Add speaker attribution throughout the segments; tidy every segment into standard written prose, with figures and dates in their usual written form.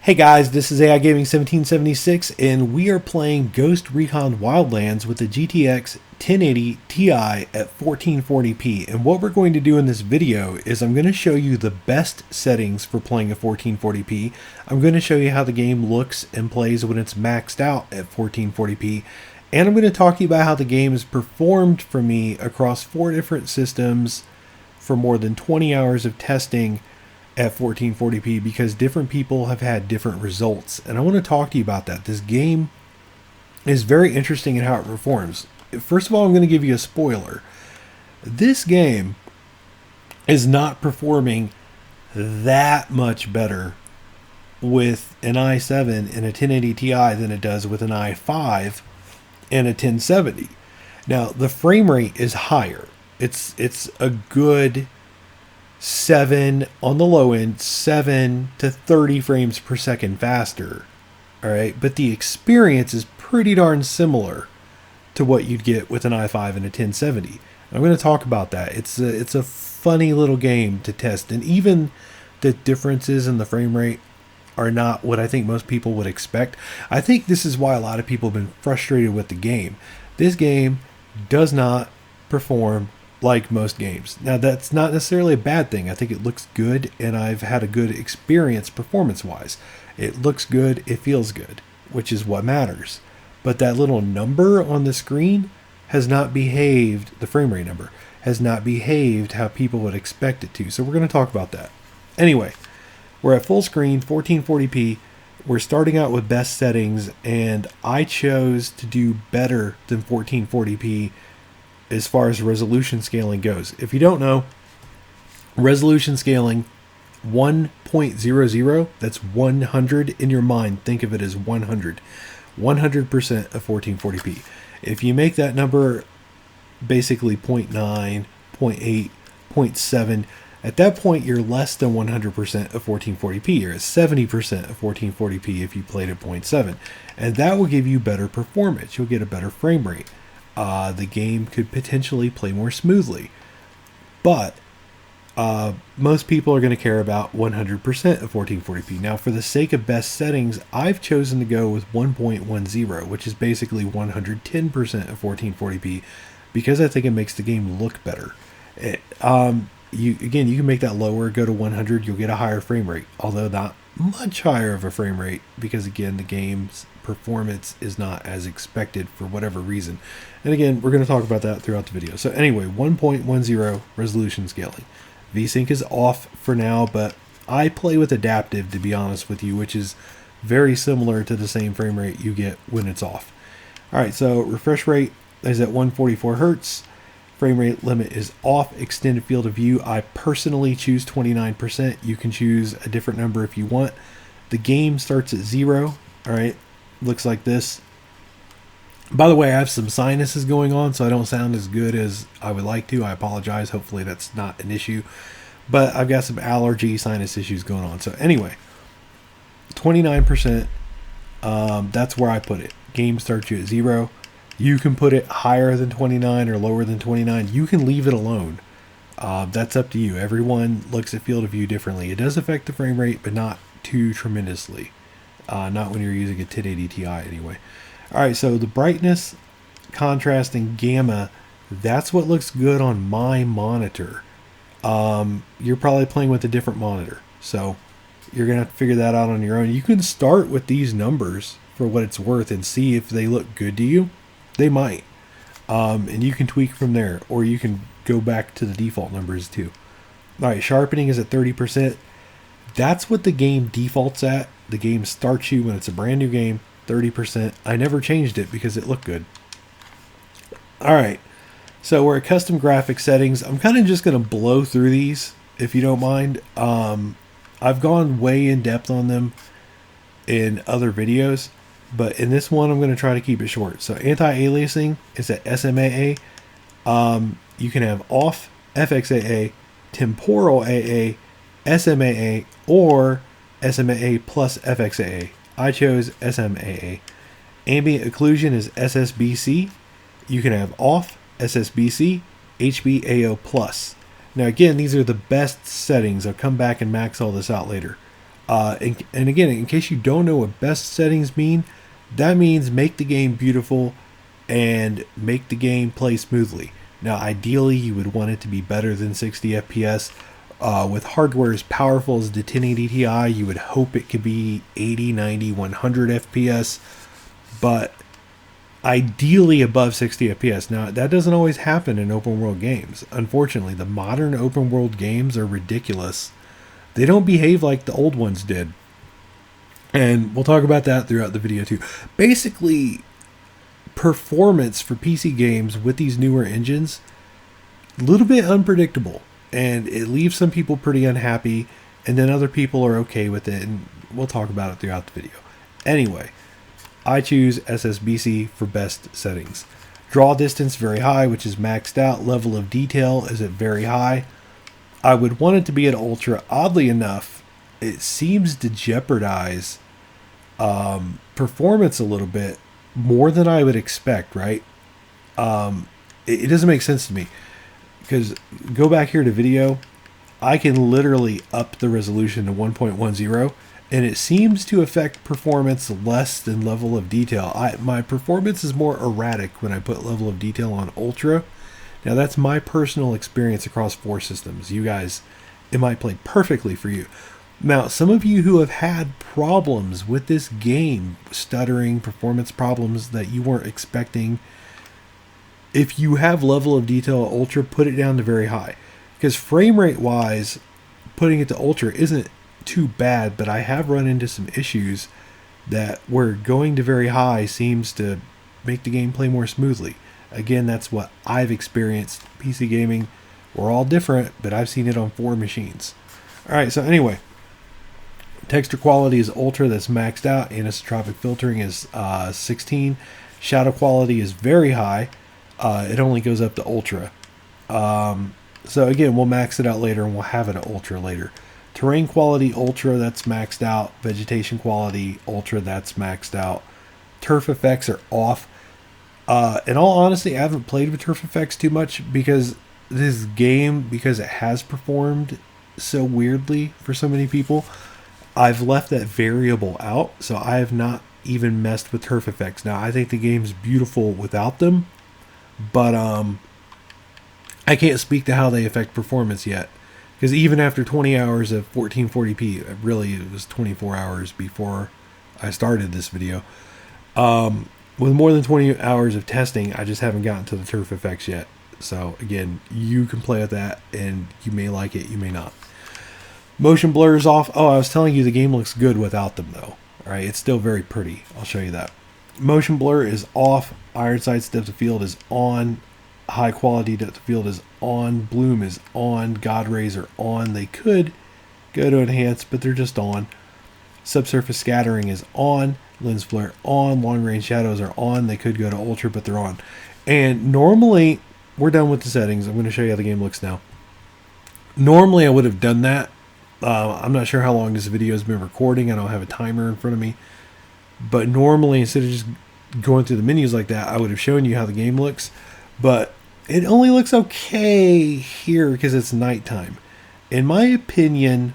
Speaker 1: Hey guys, this is AI Gaming 1776 and we are playing Ghost Recon Wildlands with the GTX 1080 Ti at 1440p. And what we're going to do in this video is I'm going to show you the best settings for playing at 1440p. I'm going to show you how the game looks and plays when it's maxed out at 1440p. And I'm going to talk to you about how the game has performed for me across 4 different systems for more than 20 hours of testing at 1440p because different people have had different results, and I want to talk to you about that. This game is very interesting in how it performs. First of all, I'm going to give you a spoiler. This game is not performing that much better with an i7 and a 1080 Ti than it does with an i5 and a 1070. Now, the frame rate is higher. It's a good 7 on the low end, 7 to 30 frames per second faster. All right, but the experience is pretty darn similar to what you'd get with an i5 and a 1070. I'm going to talk about that. It's a funny little game to test, and even the differences in the frame rate are not what I think most people would expect. I think this is why a lot of people have been frustrated with the game. This game does not perform like most games. Now, that's not necessarily a bad thing. I think it looks good, and I've had a good experience performance-wise. It looks good, it feels good, which is what matters. But that little number on the screen has not behaved, the frame rate number, has not behaved how people would expect it to. So we're going to talk about that. Anyway, we're at full screen, 1440p. We're starting out with best settings, and I chose to do better than 1440p as far as resolution scaling goes. If you don't know, resolution scaling 1.00, that's 100 in your mind. Think of it as 100. 100% of 1440p. If you make that number basically 0.9, 0.8, 0.7, at that point you're less than 100% of 1440p. You're at 70% of 1440p if you played at 0.7. And that will give you better performance. You'll get a better frame rate. The game could potentially play more smoothly, but most people are going to care about 100% of 1440p. Now, for the sake of best settings, I've chosen to go with 1.10, which is basically 110% of 1440p, because I think it makes the game look better. You can make that lower, go to 100, you'll get a higher frame rate, although not much higher of a frame rate, because again, the game's performance is not as expected for whatever reason. And again, we're going to talk about that throughout the video. So anyway, 1.10 resolution scaling. VSync is off for now, but I play with adaptive, to be honest with you, which is very similar to the same frame rate you get when it's off. All right, so refresh rate is at 144 hertz. Frame rate limit is off. Extended field of view, I personally choose 29%. You can choose a different number if you want. The game starts at 0. All right, looks like this. By the way, I have some sinuses going on, so I don't sound as good as I would like to. I apologize. Hopefully that's not an issue. But I've got some allergy sinus issues going on. So anyway, 29%, that's where I put it. Game starts you at 0. You can put it higher than 29 or lower than 29. You can leave it alone. That's up to you. Everyone looks at field of view differently. It does affect the frame rate, but not too tremendously. Not when you're using a 1080 Ti anyway. All right, so the brightness, contrast, and gamma, that's what looks good on my monitor. You're probably playing with a different monitor, so you're going to have to figure that out on your own. You can start with these numbers for what it's worth and see if they look good to you. They might. And you can tweak from there, or you can go back to the default numbers too. All right, sharpening is at 30%. That's what the game defaults at. The game starts you when it's a brand new game, 30%. I never changed it because it looked good. All right, so we're at custom graphic settings. I'm kind of just going to blow through these, if you don't mind. I've gone way in depth on them in other videos, but in this one, I'm going to try to keep it short. So anti-aliasing is at SMAA. You can have off, FXAA, temporal AA, SMAA, or SMAA plus FXAA. I chose SMAA. Ambient occlusion is SSBC. You can have off, SSBC, HBAO plus. Now again, these are the best settings. I'll come back and max all this out later. And again, in case you don't know what best settings mean, that means make the game beautiful and make the game play smoothly. Now, ideally, you would want it to be better than 60 FPS. With hardware as powerful as the 1080 Ti, you would hope it could be 80, 90, 100 FPS, but ideally above 60 FPS. Now, that doesn't always happen in open world games. Unfortunately, the modern open world games are ridiculous. They don't behave like the old ones did. And we'll talk about that throughout the video too. Basically, performance for PC games with these newer engines, a little bit unpredictable. And it leaves some people pretty unhappy, and then other people are okay with it, and we'll talk about it throughout the video. Anyway, I choose SSBC for best settings. Draw distance very high, which is maxed out. Level of detail is at very high. I would want it to be at ultra. Oddly enough, it seems to jeopardize performance a little bit more than I would expect, right? It doesn't make sense to me. Because go back here to video, I can literally up the resolution to 1.10, and it seems to affect performance less than level of detail. My performance is more erratic when I put level of detail on ultra. Now, that's my personal experience across 4 systems. You guys, it might play perfectly for you. Now, some of you who have had problems with this game, stuttering, performance problems that you weren't expecting, if you have level of detail ultra, put it down to very high. Because frame rate wise, putting it to ultra isn't too bad, but I have run into some issues that where going to very high seems to make the game play more smoothly. Again, that's what I've experienced. PC gaming, we're all different, but I've seen it on 4 machines. Alright, so anyway, texture quality is ultra, that's maxed out. Anisotropic filtering is 16. Shadow quality is very high. It only goes up to ultra. So again, we'll max it out later, and we'll have it at ultra later. Terrain quality ultra, that's maxed out. Vegetation quality ultra, that's maxed out. Turf effects are off. In all honesty, I haven't played with turf effects too much because this game, because it has performed so weirdly for so many people, I've left that variable out. So I have not even messed with turf effects. Now, I think the game's beautiful without them, but I can't speak to how they affect performance yet, because even after 20 hours of 1440p, really it was 24 hours before I started this video, with more than 20 hours of testing, I just haven't gotten to the turf effects yet. So again, you can play with that, and you may like it, you may not. Motion blur is off. Oh, I was telling you the game looks good without them though. All right, it's still very pretty. I'll show you that. Motion blur is off. Iron sights depth of field is on. High quality depth of field is on. Bloom is on. God rays are on. They could go to enhance, but they're just on. Subsurface scattering is on. Lens flare on. Long range shadows are on. They could go to ultra, but they're on. And normally, we're done with the settings. I'm going to show you how the game looks now. Normally, I would have done that. I'm not sure how long this video has been recording. I don't have a timer in front of me. But normally, instead of just going through the menus like that, I would have shown you how the game looks. But it only looks okay here because it's nighttime. In my opinion,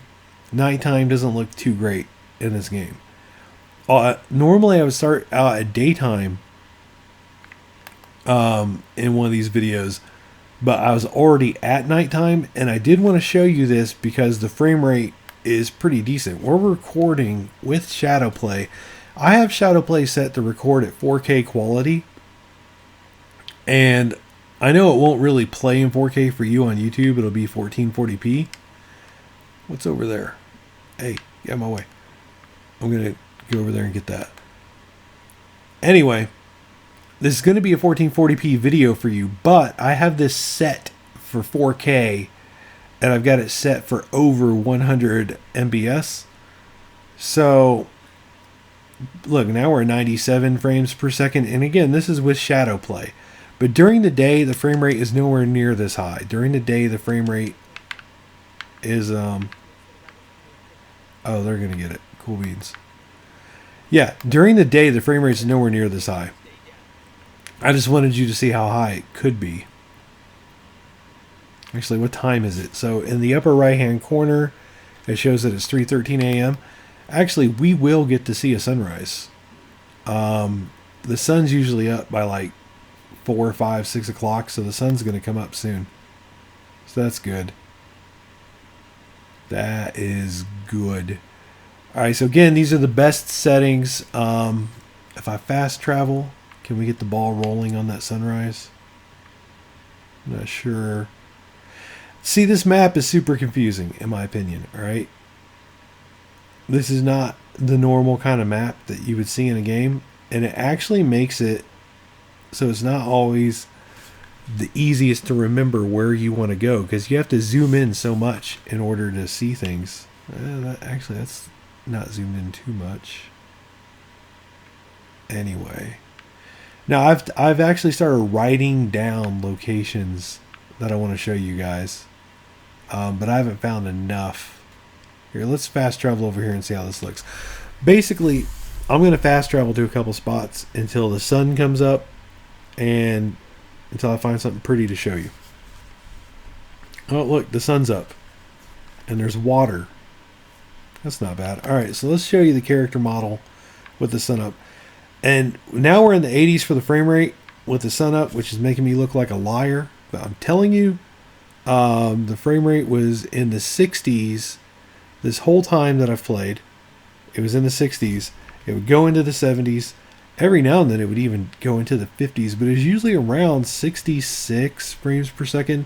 Speaker 1: nighttime doesn't look too great in this game. Normally, I would start out at daytime in one of these videos, but I was already at nighttime, and I did want to show you this because the frame rate is pretty decent. We're recording with Shadowplay. I have Shadowplay set to record at 4K quality, and I know it won't really play in 4K for you on YouTube. It'll be 1440p. What's over there? Hey, get out of my way. I'm going to go over there and get that. Anyway, this is going to be a 1440p video for you, but I have this set for 4K, and I've got it set for over 100 MBS. So, look, now we're at 97 frames per second, and again, this is with Shadowplay. But during the day, the frame rate is nowhere near this high. During the day, the frame rate is, oh, they're going to get it. Cool beans. Yeah, during the day, the frame rate is nowhere near this high. I just wanted you to see how high it could be. Actually, what time is it? So in the upper right-hand corner, it shows that it's 3:13 a.m. Actually, we will get to see a sunrise. The sun's usually up by like 4, 5, 6 o'clock, so the sun's going to come up soon. So that's good. That is good. Alright, so again, these are the best settings. If I fast travel, can we get the ball rolling on that sunrise? I'm not sure. See, this map is super confusing, in my opinion, alright? This is not the normal kind of map that you would see in a game, and it actually makes it so it's not always the easiest to remember where you want to go, because you have to zoom in so much in order to see things. That's not zoomed in too much. Anyway, now I've actually started writing down locations that I want to show you guys, but I haven't found enough. Here, let's fast travel over here and see how this looks. Basically, I'm going to fast travel to a couple spots until the sun comes up and until I find something pretty to show you. Oh, look, the sun's up. And there's water. That's not bad. Alright, so let's show you the character model with the sun up. And now we're in the 80s for the frame rate with the sun up, which is making me look like a liar. But I'm telling you, the frame rate was in the 60s this whole time that I've played. It was in the 60s. It would go into the 70s. Every now and then it would even go into the 50s, but it's usually around 66 frames per second.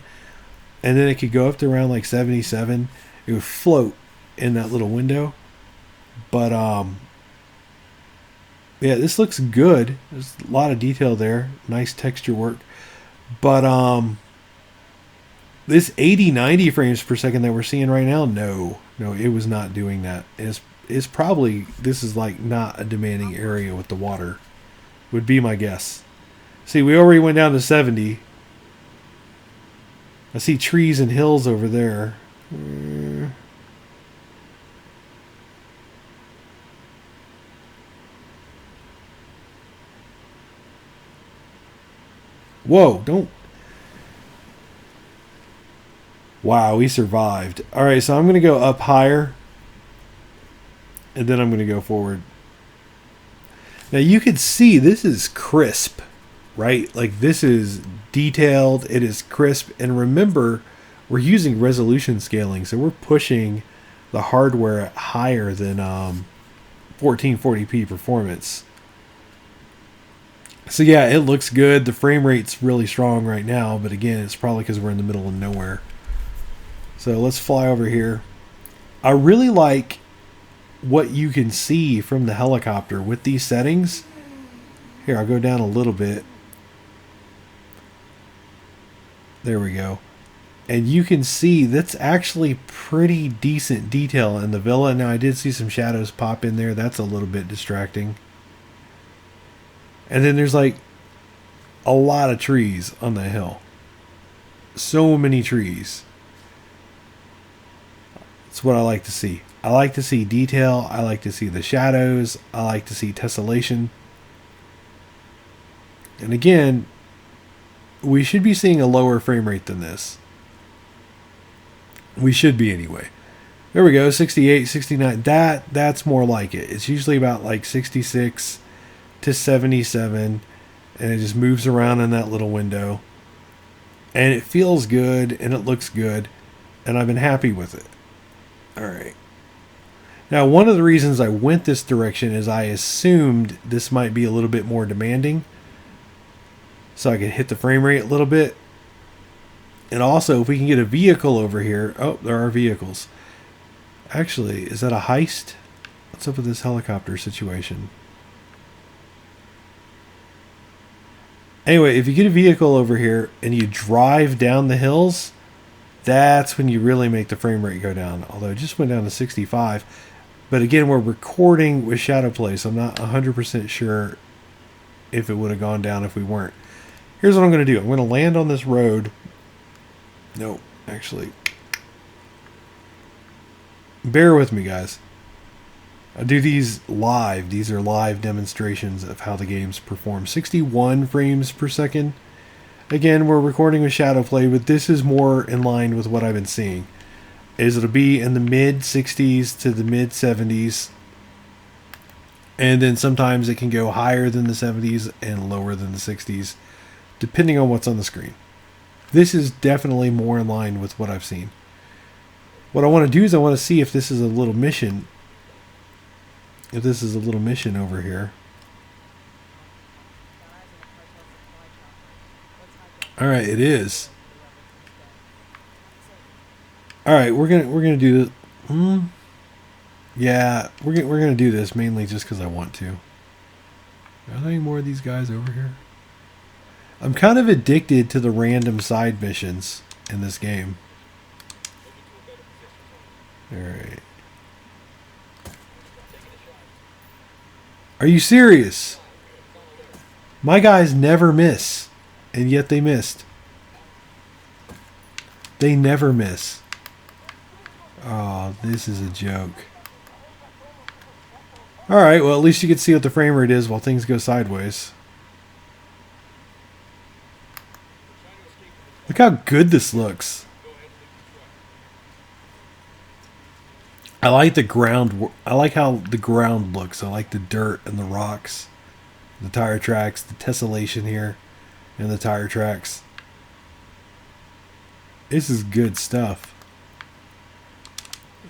Speaker 1: And then it could go up to around like 77. It would float in that little window. But yeah, this looks good. There's a lot of detail there. Nice texture work. But this 80, 90 frames per second that we're seeing right now, no, it was not doing that. It's probably, this is like not a demanding area with the water, would be my guess. See, we already went down to 70. I see trees and hills over there. Whoa, don't. Wow, we survived. Alright, so I'm going to go up higher. And then I'm going to go forward. Now you can see this is crisp, right? Like this is detailed. It is crisp. And remember, we're using resolution scaling. So we're pushing the hardware higher than 1440p performance. So yeah, it looks good. The frame rate's really strong right now. But again, it's probably because we're in the middle of nowhere. So let's fly over here. I really like what you can see from the helicopter with these settings. Here, I'll go down a little bit. There we go. And you can see that's actually pretty decent detail in the villa. Now, I did see some shadows pop in there. That's a little bit distracting. And then there's like a lot of trees on the hill. So many trees. That's what I like to see. I like to see detail. I like to see the shadows. I like to see tessellation. And again, we should be seeing a lower frame rate than this. We should be anyway. There we go, 68, 69. That's more like it. It's usually about like 66 to 77. And it just moves around in that little window. And it feels good and it looks good. And I've been happy with it. Alright. Now, one of the reasons I went this direction is I assumed this might be a little bit more demanding. So I could hit the frame rate a little bit. And also, if we can get a vehicle over here. Oh, there are vehicles. Actually, is that a heist? What's up with this helicopter situation? Anyway, if you get a vehicle over here and you drive down the hills, that's when you really make the frame rate go down. Although it just went down to 65. But again, we're recording with shadow play, so I'm not 100% sure if it would have gone down if we weren't. Here's what I'm going to do. I'm going to land on this road. No, actually. Bear with me, guys. I do these live. These are live demonstrations of how the games perform. 61 frames per second. Again, we're recording with shadow play, but this is more in line with what I've been seeing. It'll be in the mid 60s to the mid 70s And then sometimes it can go higher than the 70s and lower than the 60s, depending on what's on the screen. This is definitely more in line with what I've seen. What I want to do is I want to see if this is a little mission. If this is a little mission over here. All right, it is. All right, we're gonna do this. Yeah, we're gonna do this mainly just because I want to. Are there any more of these guys over here? I'm kind of addicted to the random side missions in this game. All right. Are you serious? My guys never miss, and yet they missed. They never miss. Oh, this is a joke. Alright, well at least you can see what the frame rate is while things go sideways. Look how good this looks. I like the ground. I like how the ground looks. I like the dirt and the rocks. The tire tracks, the tessellation here, and the tire tracks. This is good stuff.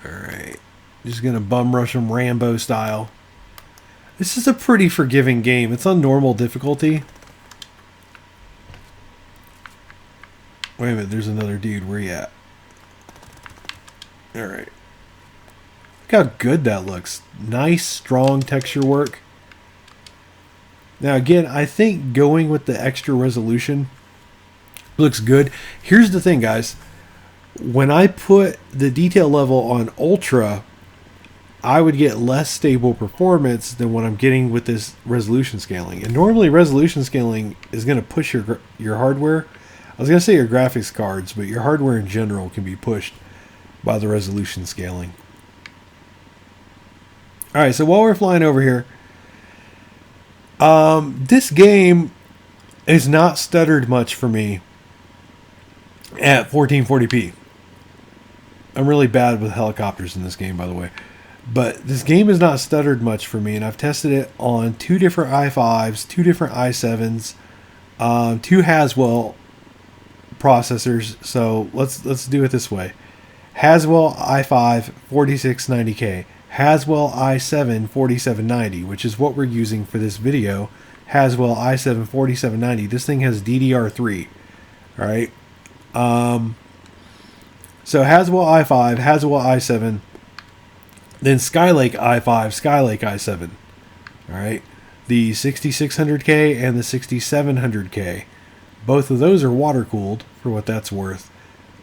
Speaker 1: Alright. Just gonna bum rush them Rambo style. This is a pretty forgiving game. It's on normal difficulty. Wait a minute, there's another dude. Where you at? Alright. Look how good that looks. Nice, strong texture work. Now again, I think going with the extra resolution looks good. Here's the thing, guys. When I put the detail level on Ultra, I would get less stable performance than what I'm getting with this resolution scaling. And normally resolution scaling is going to push your hardware. I was going to say your graphics cards, but your hardware in general can be pushed by the resolution scaling. Alright, so while we're flying over here, this game is not stuttered much for me at 1440p. I'm really bad with helicopters in this game, by the way. But this game is not stuttered much for me, and I've tested it on 2 different i5s, 2 different i7s, 2 Haswell processors. So let's do it this way. Haswell i5 4690K, Haswell i7 4790, which is what we're using for this video. Haswell i7 4790. This thing has DDR3. All right. So Haswell i5, Haswell i7, then Skylake i5, Skylake i7. All right. The 6600K and the 6700K. Both of those are water cooled, for what that's worth.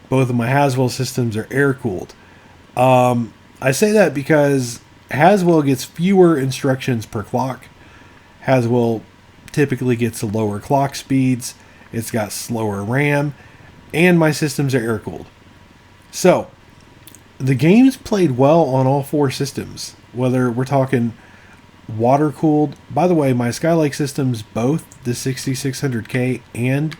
Speaker 1: Both of my Haswell systems are air cooled. I say that because Haswell gets fewer instructions per clock. Haswell typically gets lower clock speeds. It's got slower RAM. And my systems are air cooled. So, the game's played well on all 4 systems. Whether we're talking water cooled. By the way, my Skylake systems, both the 6600K and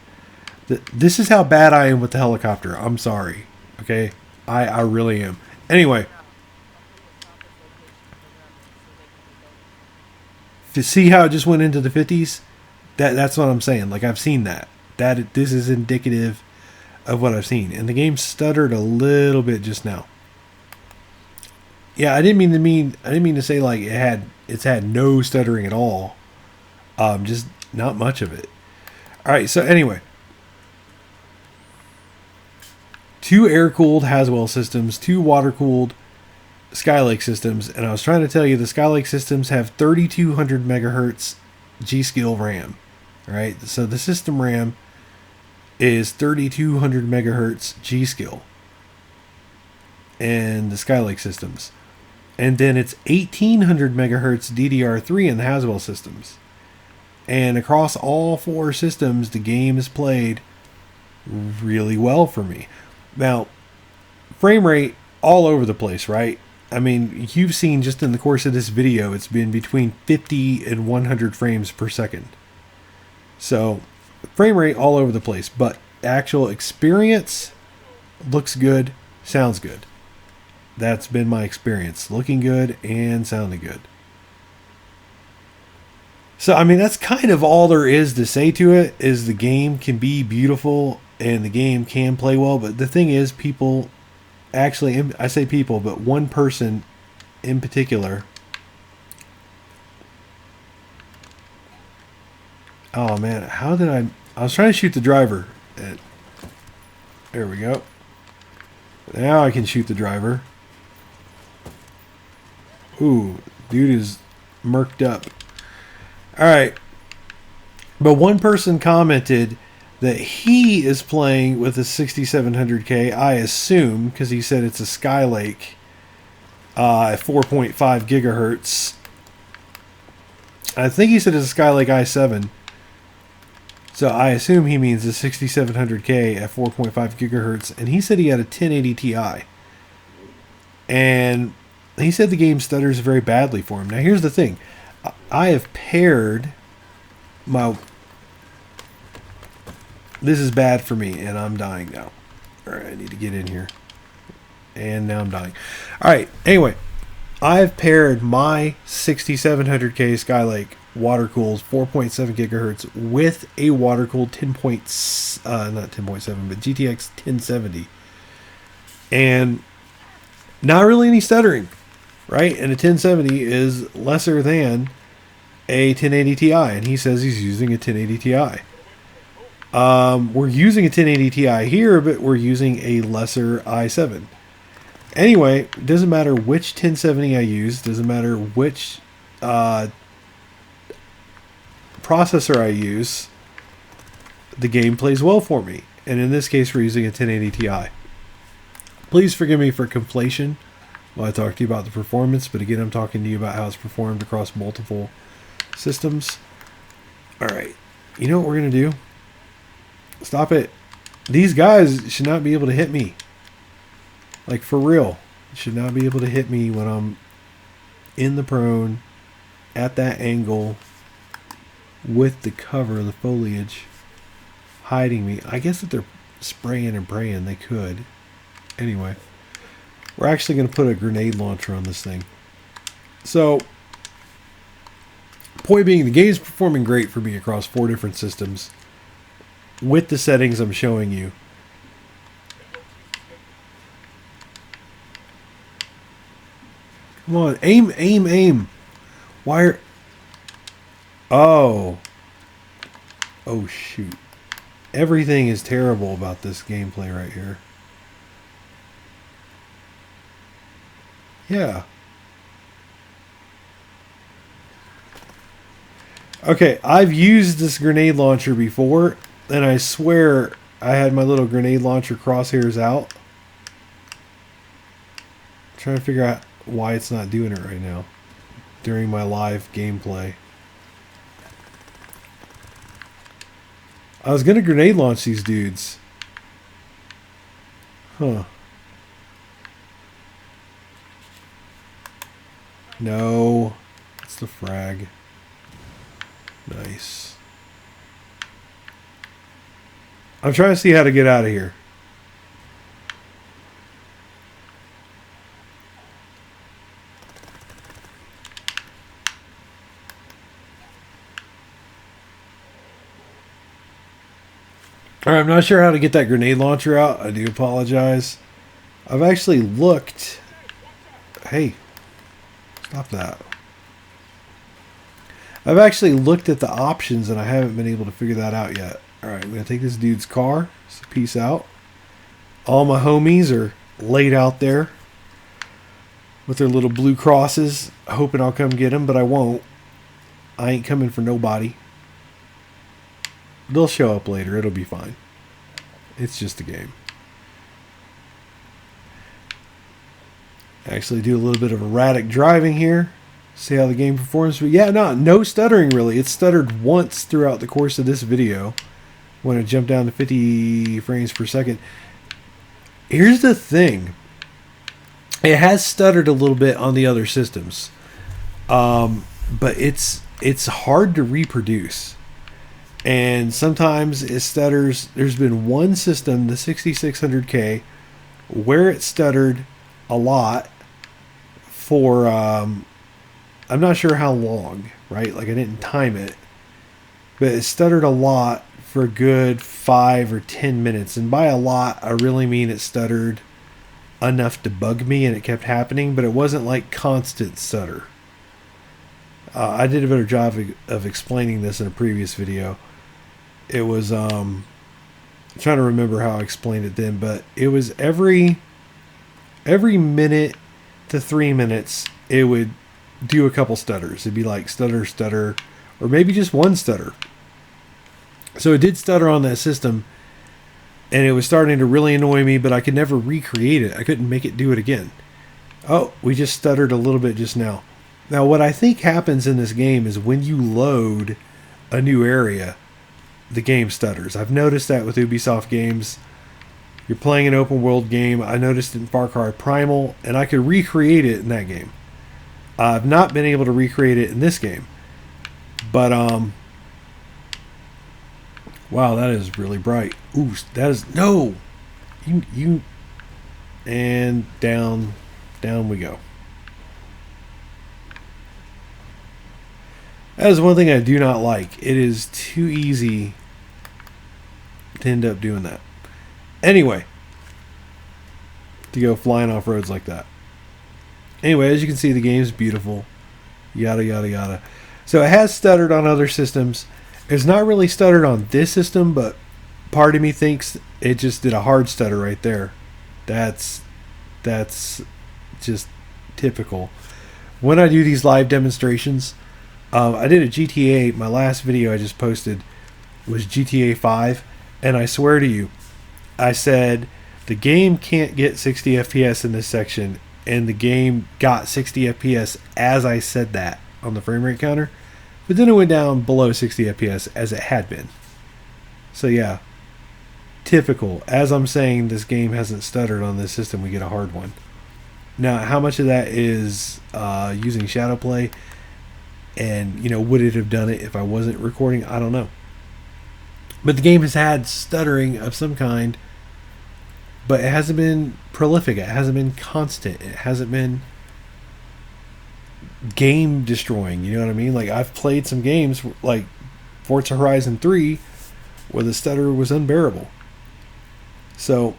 Speaker 1: this is how bad I am with the helicopter. I'm sorry. Okay? I really am. Anyway. To see how it just went into the 50s? That's what I'm saying. Like, I've seen that. This is indicative of what I've seen. And the game stuttered a little bit just now. Yeah, I didn't mean to say like it's had no stuttering at all. Just not much of it. Alright, so anyway. 2 air-cooled Haswell systems, 2 water-cooled Skylake systems, and I was trying to tell you the Skylake systems have 3200 megahertz G-Skill RAM. Alright, so the system RAM is 3200 megahertz G-Skill. And the Skylake systems. And then it's 1800 megahertz DDR3 in the Haswell systems. And across all 4 systems, the game is played really well for me. Now, frame rate all over the place, right? I mean, you've seen just in the course of this video, it's been between 50 and 100 frames per second. So, frame rate all over the place. But actual experience looks good, sounds good. That's been my experience. Looking good and sounding good. So, I mean, that's kind of all there is to say to it, is the game can be beautiful and the game can play well. But the thing is, people actually, I say people, but one person in particular. Oh, man. How did I was trying to shoot the driver. There we go. Now I can shoot the driver. Ooh, dude is murked up. Alright. But one person commented that he is playing with a 6700K, I assume, because he said it's a Skylake at 4.5 gigahertz. I think he said it's a Skylake i7. So I assume he means a 6700K at 4.5 gigahertz. And he said he had a 1080 Ti. And he said the game stutters very badly for him. Now here's the thing. I have paired my... This is bad for me, and I'm dying now. Alright, I need to get in here. And now I'm dying. Alright, anyway. I've paired my 6700K Skylake water-cooled 4.7 gigahertz with a water-cooled not 10.7, but GTX 1070. And not really any stuttering, right? And a 1070 is lesser than a 1080 Ti, and he says he's using a 1080 Ti. We're using a 1080 Ti here, but we're using a lesser i7. Anyway, it doesn't matter which 1070 I use, doesn't matter which processor I use, the game plays well for me. And in this case, we're using a 1080 Ti. Please forgive me for conflation while I talk to you about the performance, but again, I'm talking to you about how it's performed across multiple systems. Alright, you know what we're going to do? Stop it. These guys should not be able to hit me. Like, for real. Should not be able to hit me when I'm in the prone, at that angle, with the cover of the foliage hiding me. I guess if they're spraying and praying, they could. Anyway, we're actually going to put a grenade launcher on this thing. So, point being, the game's performing great for me across 4 different systems with the settings I'm showing you. Come on, aim, aim, aim. Why are... Oh. Oh, shoot. Everything is terrible about this gameplay right here. Yeah. Okay, I've used this grenade launcher before, and I swear I had my little grenade launcher crosshairs out. I'm trying to figure out why it's not doing it right now during my live gameplay. I was going to grenade launch these dudes. Huh. No. It's the frag. Nice. I'm trying to see how to get out of here. Alright, I'm not sure how to get that grenade launcher out. I do apologize. I've actually looked... Hey. Stop that. I've actually looked at the options and I haven't been able to figure that out yet. Alright, I'm going to take this dude's car. So peace out. All my homies are laid out there with their little blue crosses, hoping I'll come get them, but I won't. I ain't coming for nobody. They'll show up later. It'll be fine. It's just a game. Actually do a little bit of erratic driving here. See how the game performs. But yeah, no stuttering really. It stuttered once throughout the course of this video when it jumped down to 50 frames per second. Here's the thing. It has stuttered a little bit on the other systems. But it's hard to reproduce. And sometimes it stutters. There's been one system, the 6600K, where it stuttered a lot for I'm not sure how long, right? Like I didn't time it, but it stuttered a lot for a good 5 or 10 minutes. And by a lot, I really mean it stuttered enough to bug me and it kept happening, but it wasn't like constant stutter. I did a better job of explaining this in a previous video. It was, I'm trying to remember how I explained it then, but it was every minute to 3 minutes, it would do a couple stutters. It'd be like stutter, stutter, or maybe just one stutter. So it did stutter on that system, and it was starting to really annoy me, but I could never recreate it. I couldn't make it do it again. Oh, we just stuttered a little bit just now. Now, what I think happens in this game is when you load a new area, the game stutters. I've noticed that with Ubisoft games. You're playing an open world game. I noticed it in Far Cry Primal, and I could recreate it in that game. I've not been able to recreate it in this game. But, wow, that is really bright. Ooh, that is, no! And down we go. That is one thing I do not like. It is too easy to end up doing that. Anyway, to go flying off roads like that. Anyway, as you can see, the game's beautiful. Yada, yada, yada. So it has stuttered on other systems. It's not really stuttered on this system, but part of me thinks it just did a hard stutter right there. That's just typical. When I do these live demonstrations, I did a GTA, my last video I just posted was GTA 5, and I swear to you, I said the game can't get 60 FPS in this section, and the game got 60 FPS as I said that on the frame rate counter, but then it went down below 60 FPS as it had been. So yeah, typical. As I'm saying this game hasn't stuttered on this system, we get a hard one. Now, how much of that is using shadow play? And, would it have done it if I wasn't recording? I don't know. But the game has had stuttering of some kind, but it hasn't been prolific. It hasn't been constant. It hasn't been game destroying. You know what I mean? Like, I've played some games like Forza Horizon 3 where the stutter was unbearable. So,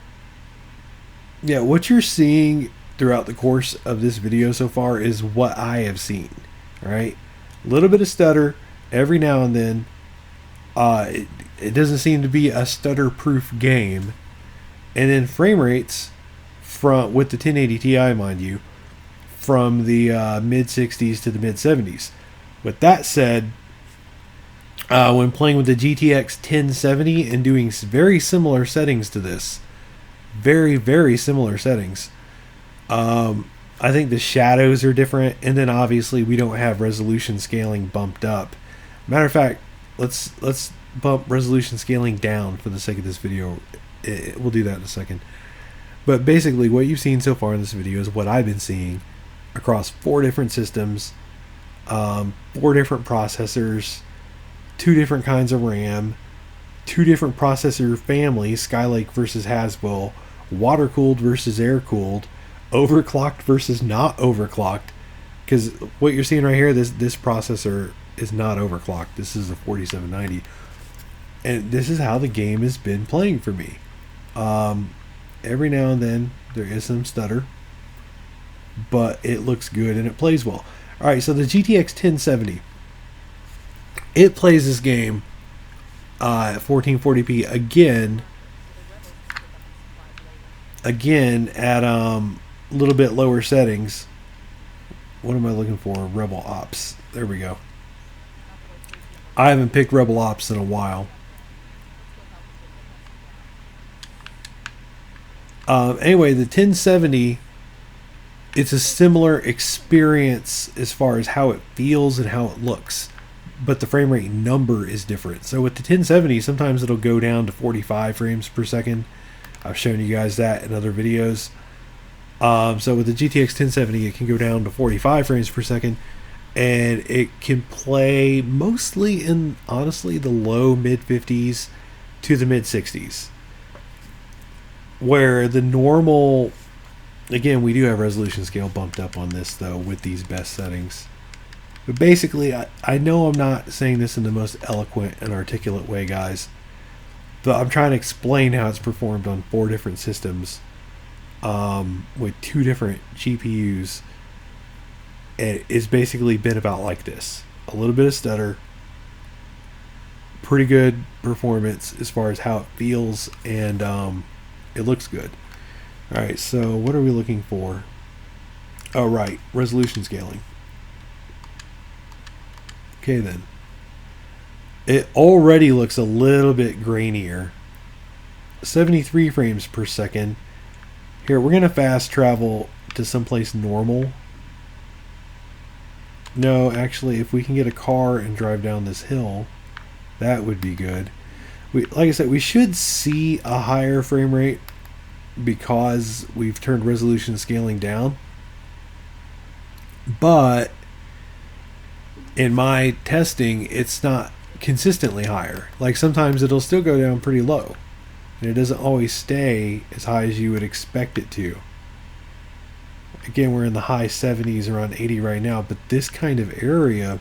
Speaker 1: yeah, what you're seeing throughout the course of this video so far is what I have seen. All right? A little bit of stutter every now and then. It doesn't seem to be a stutter-proof game. And then frame rates with the 1080 Ti, mind you, from the mid-60s to the mid-70s. With that said, when playing with the GTX 1070 and doing very similar settings to this, very, very similar settings, I think the shadows are different, and then obviously we don't have resolution scaling bumped up. Matter of fact, let's bump resolution scaling down for the sake of this video. We'll do that in a second. But basically what you've seen so far in this video is what I've been seeing across 4 different systems, 4 different processors, 2 different kinds of RAM, 2 different processor families, Skylake versus Haswell, water-cooled versus air-cooled, overclocked versus not overclocked. Because what you're seeing right here, this processor is not overclocked. This is a 4790. And this is how the game has been playing for me. Every now and then there is some stutter, but it looks good and it plays well. Alright, so the GTX 1070, it plays this game at 1440p again at a little bit lower settings. What am I looking for? Rebel Ops. There we go. I haven't picked Rebel Ops in a while. Anyway, the 1070, it's a similar experience as far as how it feels and how it looks, but the frame rate number is different. So with the 1070, sometimes it'll go down to 45 frames per second. I've shown you guys that in other videos. So with the GTX 1070, it can go down to 45 frames per second, and it can play mostly in, honestly, the low mid 50s to the mid 60s. Where the normal, again, we do have resolution scale bumped up on this though with these best settings. But basically, I know I'm not saying this in the most eloquent and articulate way, guys. But I'm trying to explain how it's performed on 4 different systems with 2 different GPUs. And it's basically been about like this. A little bit of stutter. Pretty good performance as far as how it feels, and it looks good. Alright, so what are we looking for? Oh, right. Resolution scaling. Okay, then. It already looks a little bit grainier. 73 frames per second. Here, we're going to fast travel to someplace normal. No, actually, if we can get a car and drive down this hill, that would be good. Like I said, we should see a higher frame rate because we've turned resolution scaling down. But in my testing, it's not consistently higher. Like sometimes it'll still go down pretty low, and it doesn't always stay as high as you would expect it to. Again, we're in the high 70s, around 80 right now, but this kind of area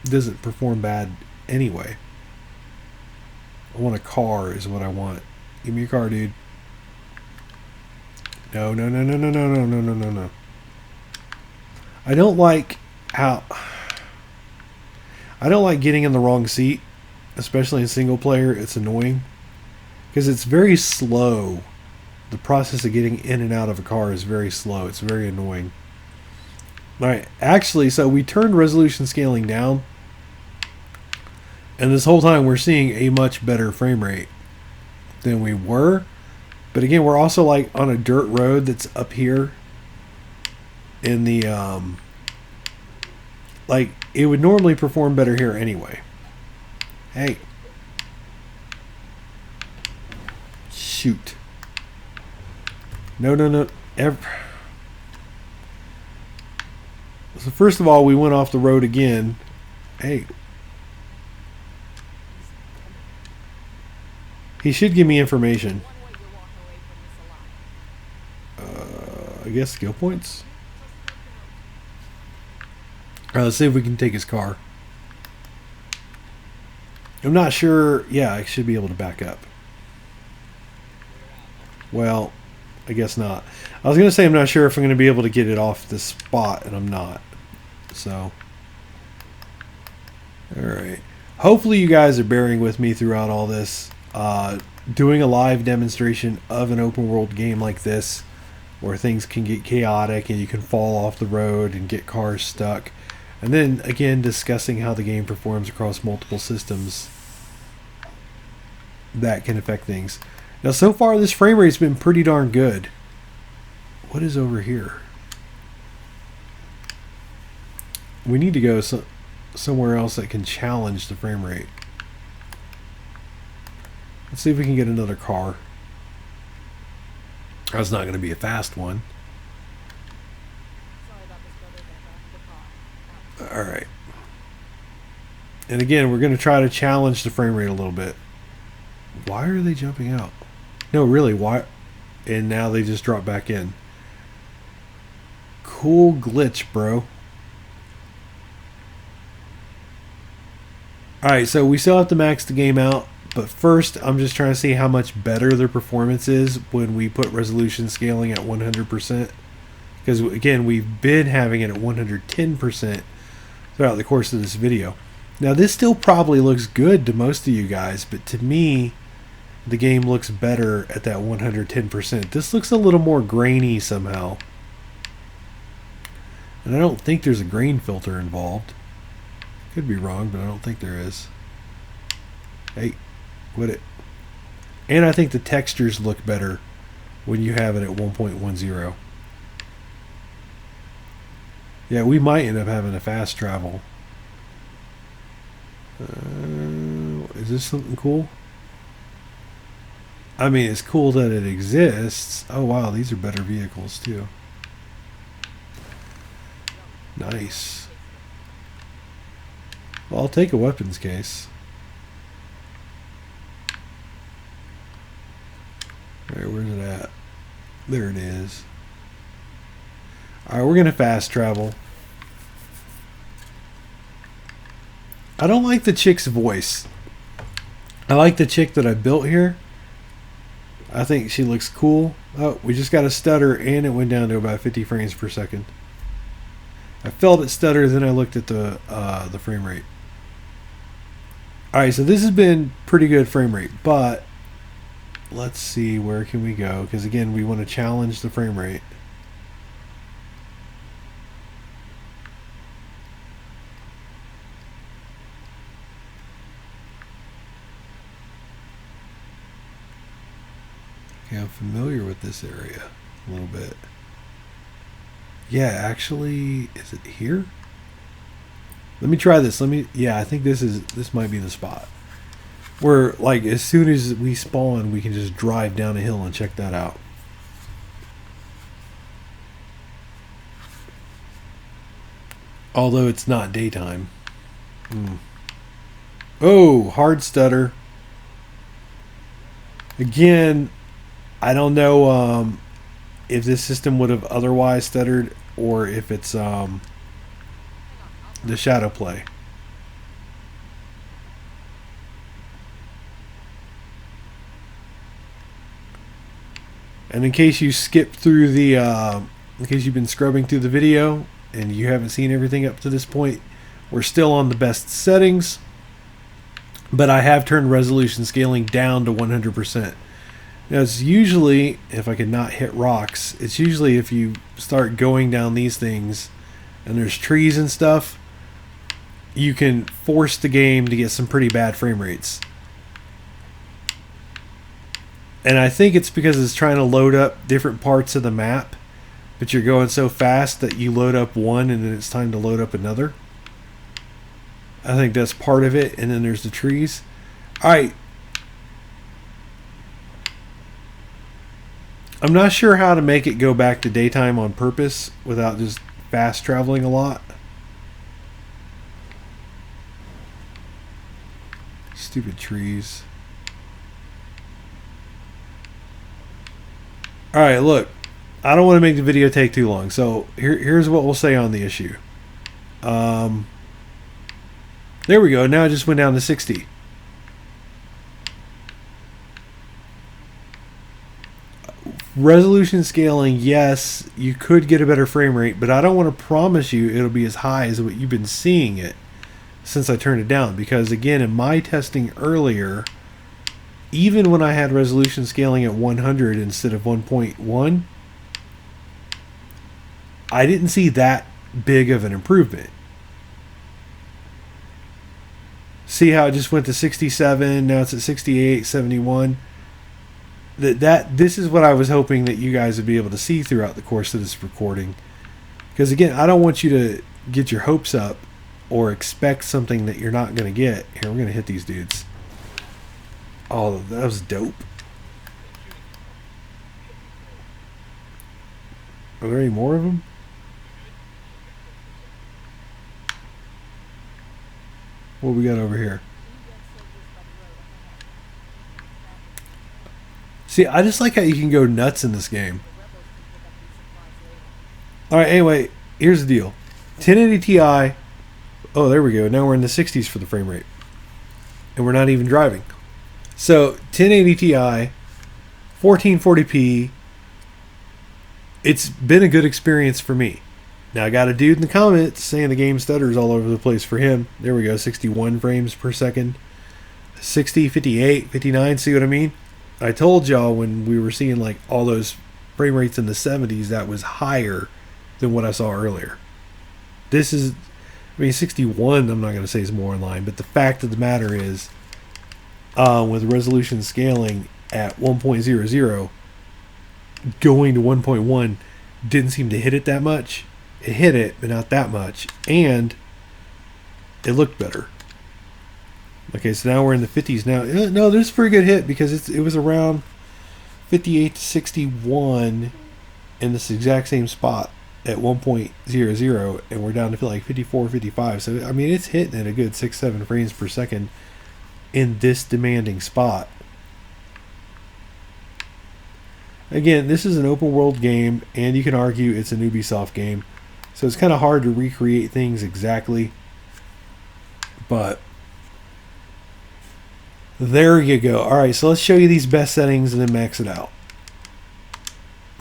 Speaker 1: doesn't perform bad anyway. I want a car is what I want. Give me a car, dude. No, no, no, no, no, no, no, no, no, no, no. I don't like getting in the wrong seat, especially in single player. It's annoying because it's very slow. The process of getting in and out of a car is very slow. It's very annoying. Alright, actually, so we turned resolution scaling down, and this whole time we're seeing a much better frame rate than we were. But again, we're also like on a dirt road that's up here in the like it would normally perform better here anyway. Hey. Shoot. No, no, no. So first of all, we went off the road again. Hey. He should give me information. I guess skill points. Alright, let's see if we can take his car. I'm not sure. Yeah, I should be able to back up. Well, I guess not. I was going to say I'm not sure if I'm going to be able to get it off this spot, and I'm not. So, alright. Hopefully you guys are bearing with me throughout all this. Doing a live demonstration of an open world game like this, where things can get chaotic and you can fall off the road and get cars stuck. And then, again, discussing how the game performs across multiple systems. That can affect things. Now, so far, this frame rate's been pretty darn good. What is over here? We need to go somewhere else that can challenge the frame rate. Let's see if we can get another car. That's not going to be a fast one. Alright. And again, we're going to try to challenge the frame rate a little bit. Why are they jumping out? No, really, why? And now they just drop back in. Cool glitch, bro. Alright, so we still have to max the game out. But first, I'm just trying to see how much better their performance is when we put resolution scaling at 100%. Because, again, we've been having it at 110% throughout the course of this video. Now, this still probably looks good to most of you guys, but to me, the game looks better at that 110%. This looks a little more grainy somehow. And I don't think there's a grain filter involved. Could be wrong, but I don't think there is. Hey. Would it? And I think the textures look better when you have it at 1.10. Yeah, we might end up having a fast travel. Is this something cool? I mean, it's cool that it exists. Oh wow, these are better vehicles too. Nice. Well, I'll take a weapons case. Alright, where's it at? There it is. Alright, we're going to fast travel. I don't like the chick's voice. I like the chick that I built here. I think she looks cool. Oh, we just got a stutter and it went down to about 50 frames per second. I felt it stutter, then I looked at the frame rate. Alright, so this has been pretty good frame rate, but let's see, where can we go? Because again, we want to challenge the frame rate. Okay, I'm familiar with this area a little bit. Yeah, actually, is it here? Let me try this. Yeah, I think this might be the spot. Where, like, as soon as we spawn, we can just drive down a hill and check that out. Although it's not daytime. Oh, hard stutter. Again, I don't know if this system would have otherwise stuttered or if it's the shadow play. And in case you skipped through the, in case you've been scrubbing through the video and you haven't seen everything up to this point, we're still on the best settings, but I have turned resolution scaling down to 100%. Now it's usually, if I could not hit rocks, it's usually if you start going down these things and there's trees and stuff, you can force the game to get some pretty bad frame rates. And I think it's because it's trying to load up different parts of the map, but you're going so fast that you load up one and then it's time to load up another. I think that's part of it. And then there's the trees. Alright. I'm not sure how to make it go back to daytime on purpose without just fast traveling a lot. Stupid trees. Alright, look. I don't want to make the video take too long. So here's what we'll say on the issue. There we go. Now it just went down to 60. Resolution scaling, yes, you could get a better frame rate, but I don't want to promise you it'll be as high as what you've been seeing it since I turned it down. Because again, in my testing earlier, even when I had resolution scaling at 100 instead of 1.1, I didn't see that big of an improvement. See how it just went to 67, now it's at 68, 71. This is what I was hoping that you guys would be able to see throughout the course of this recording. Because again, I don't want you to get your hopes up or expect something that you're not going to get. Here, we're going to hit these dudes. Oh, that was dope. Are there any more of them? What we got over here? See, I just like how you can go nuts in this game. Alright, anyway, here's the deal. 1080 Ti. Oh, there we go. Now we're in the 60s for the frame rate. And we're not even driving. So, 1080 Ti, 1440p. It's been a good experience for me. Now, I got a dude in the comments saying the game stutters all over the place for him. There we go, 61 frames per second. 60, 58, 59, see what I mean? I told y'all when we were seeing like all those frame rates in the 70s, that was higher than what I saw earlier. This is, I mean, 61, I'm not going to say is more in line, but the fact of the matter is, with resolution scaling at 1.00, going to 1.1 didn't seem to hit it that much. It hit it, but not that much, and it looked better. Okay, so now we're in the 50s now. No, this is a pretty good hit because it was around 58 to 61 in this exact same spot at 1.00, and we're down to like 54, 55. So, I mean, it's hitting at a good 6-7 frames per second in this demanding spot. Again, this is an open world game, and you can argue it's an Ubisoft game. So it's kind of hard to recreate things exactly. But there you go. All right, so let's show you these best settings and then max it out.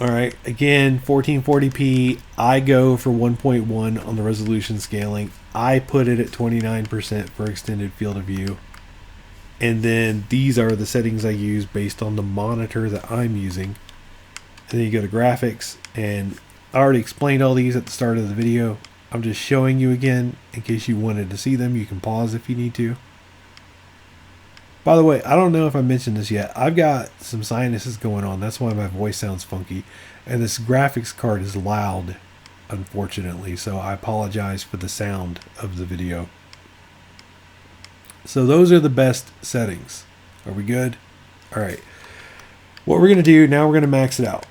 Speaker 1: All right, again, 1440p. I go for 1.1 on the resolution scaling. I put it at 29% for extended field of view. And then these are the settings I use based on the monitor that I'm using. And then you go to graphics, and I already explained all these at the start of the video. I'm just showing you again in case you wanted to see them. You can pause if you need to. By the way, I don't know if I mentioned this yet. I've got some sinuses going on. That's why my voice sounds funky. And this graphics card is loud, unfortunately. So I apologize for the sound of the video. So those are the best settings. Are we good? All right. What we're going to do, now we're going to max it out.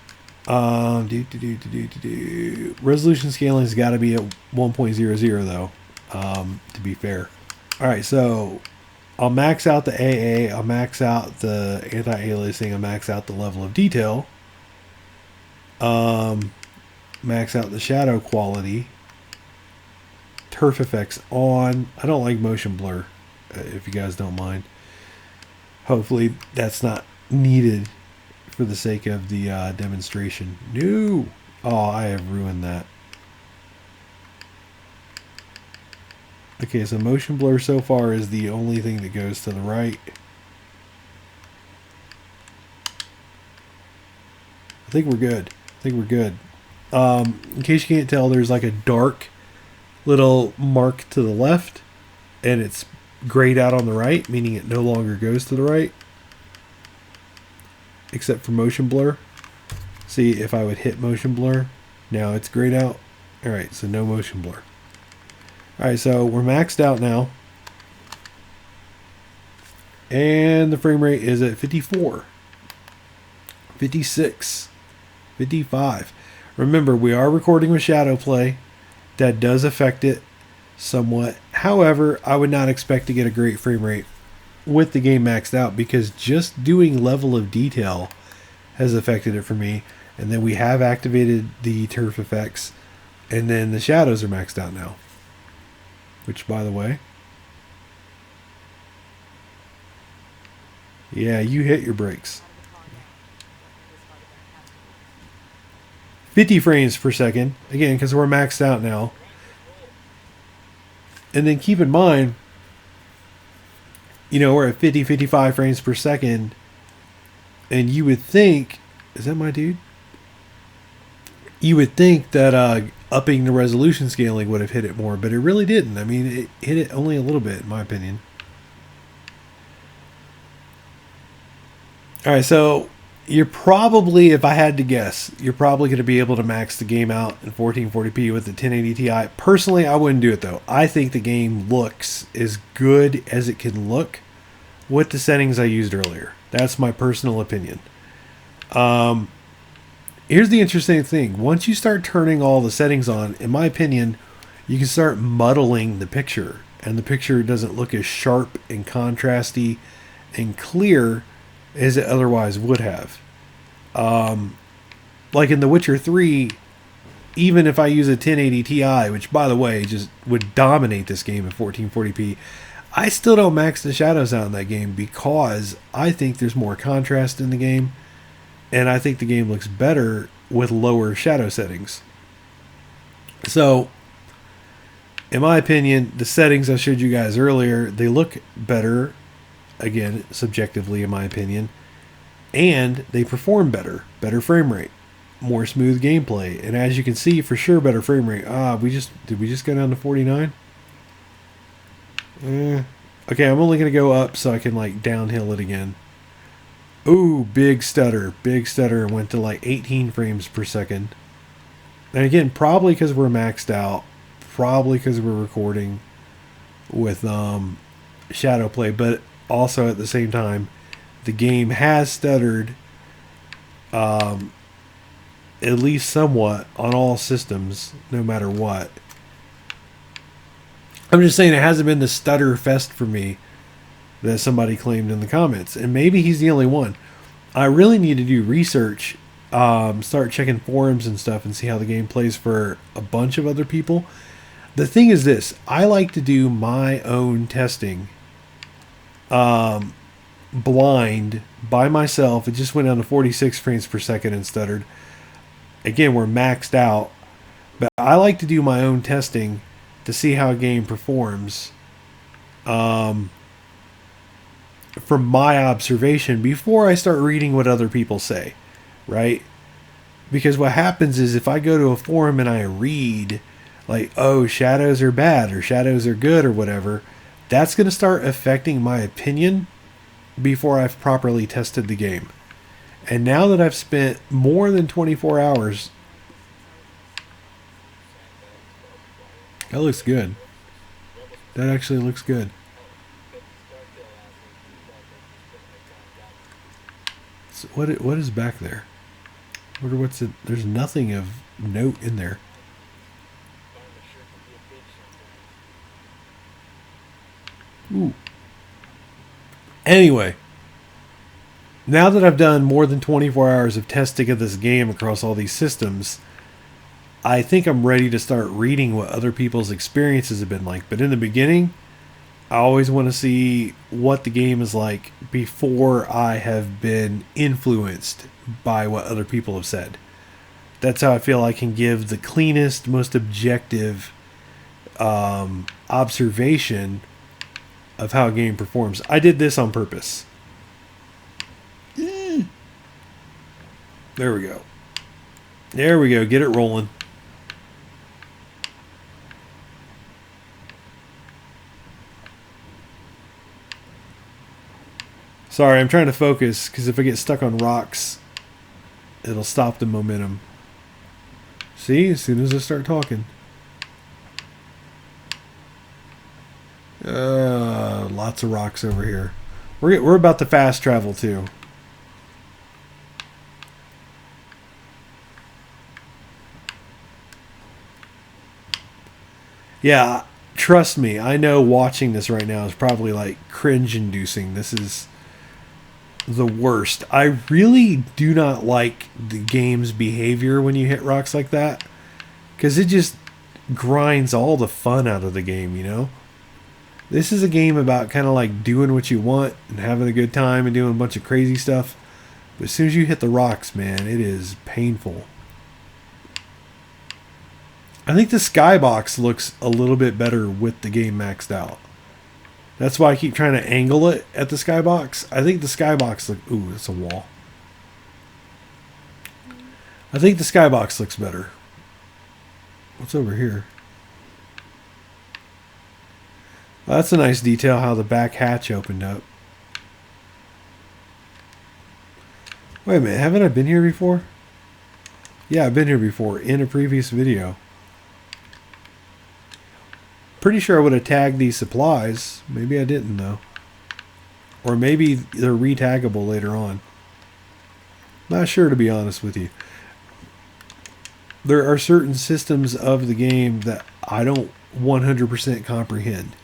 Speaker 1: Resolution scaling has got to be at 1.00 though, to be fair. All right, so I'll max out the AA, I'll max out the anti-aliasing, I'll max out the level of detail, max out the shadow quality, turf effects on. I don't like motion blur, if you guys don't mind. Hopefully that's not needed for the sake of the demonstration. No! Oh, I have ruined that. Okay, so motion blur so far is the only thing that goes to the right. I think we're good. In case you can't tell, there's like a dark little mark to the left, and it's grayed out on the right, meaning it no longer goes to the right. Except for motion blur. See, if I would hit motion blur, now it's grayed out. Alright, so no motion blur. Alright, so we're maxed out now. And the frame rate is at 54, 56, 55. Remember, we are recording with shadow play. That does affect it somewhat. However, I would not expect to get a great frame rate with the game maxed out, because just doing level of detail has affected it for me. And then we have activated the turf effects, and then the shadows are maxed out now, which, by the way, yeah, you hit your brakes. 50 frames per second, again, because we're maxed out now. And then keep in mind, you know, we're at 50, 55 frames per second. And you would think, is that my dude? You would think that upping the resolution scaling would have hit it more, but it really didn't. I mean, it hit it only a little bit, in my opinion. All right, so you're probably, if I had to guess, you're probably going to be able to max the game out in 1440p with the 1080 Ti. Personally, I wouldn't do it, though. I think the game looks as good as it can look with the settings I used earlier. That's my personal opinion. Here's the interesting thing. Once you start turning all the settings on, in my opinion, you can start muddling the picture. And the picture doesn't look as sharp and contrasty and clear as it otherwise would have. Like in The Witcher 3, even if I use a 1080 Ti, which, by the way, just would dominate this game at 1440p, I still don't max the shadows out in that game, because I think there's more contrast in the game, and I think the game looks better with lower shadow settings. So, in my opinion, the settings I showed you guys earlier, they look better, again, subjectively in my opinion, and they perform better. Better frame rate, more smooth gameplay, and as you can see, for sure, better frame rate. Did we just go down to 49? Okay, I'm only going to go up so I can like downhill it again. Ooh, big stutter, and went to like 18 frames per second. And again, probably because we're maxed out, probably because we're recording with shadow play, but also at the same time, the game has stuttered at least somewhat on all systems, no matter what. I'm just saying, it hasn't been the stutter fest for me that somebody claimed in the comments. And maybe he's the only one. I really need to do research, start checking forums and stuff, and see how the game plays for a bunch of other people. The thing is this, I like to do my own testing blind by myself. It just went down to 46 frames per second and stuttered. Again, we're maxed out, but I like to do my own testing to see how a game performs from my observation before I start reading what other people say, right? Because what happens is if I go to a forum and I read like, oh, shadows are bad or shadows are good or whatever, that's going to start affecting my opinion before I've properly tested the game. And now that I've spent more than 24 hours, that looks good. That actually looks good. So what is back there? I wonder what's it? There's nothing of note in there. Ooh. Anyway, now that I've done more than 24 hours of testing of this game across all these systems, I think I'm ready to start reading what other people's experiences have been like. But in the beginning, I always want to see what the game is like before I have been influenced by what other people have said. That's how I feel I can give the cleanest, most objective observation of how a game performs. I did this on purpose. There we go. There we go. Get it rolling. Sorry, I'm trying to focus because if I get stuck on rocks, it'll stop the momentum. See, as soon as I start talking. Lots of rocks over here. We're about to fast travel too. Yeah, trust me, I know watching this right now is probably like cringe-inducing. This is the worst. I really do not like the game's behavior when you hit rocks like that, because it just grinds all the fun out of the game, you know? This is a game about kind of like doing what you want and having a good time and doing a bunch of crazy stuff. But as soon as you hit the rocks, man, it is painful. I think the skybox looks a little bit better with the game maxed out. That's why I keep trying to angle it at the skybox. I think the skybox look. Ooh, that's a wall. I think the skybox looks better. What's over here? Well, that's a nice detail how the back hatch opened up. Wait a minute, haven't I been here before? Yeah, I've been here before in a previous video. Pretty sure I would have tagged these supplies. Maybe I didn't though. Or maybe they're re-taggable later on. Not sure, to be honest with you. There are certain systems of the game that I don't 100% comprehend.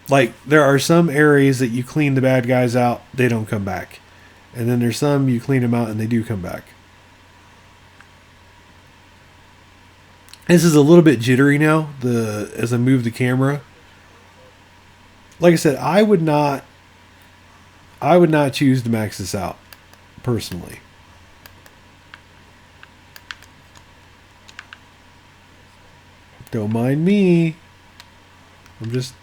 Speaker 1: Like, there are some areas that you clean the bad guys out, they don't come back. And then there's some you clean them out and they do come back. This is a little bit jittery now, as I move the camera. Like I said, I would not choose to max this out, personally. Don't mind me. I'm just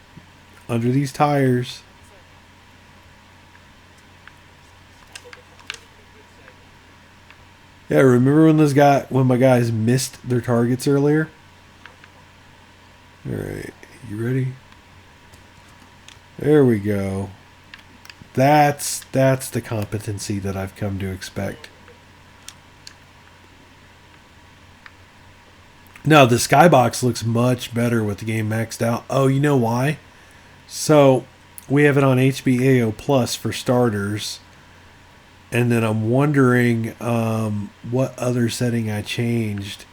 Speaker 1: under these tires. Yeah, remember when my guys missed their targets earlier? Alright, you ready? There we go. That's the competency that I've come to expect. Now, the skybox looks much better with the game maxed out. Oh, you know why? So, we have it on HBO Plus for starters. And then I'm wondering what other setting I changed.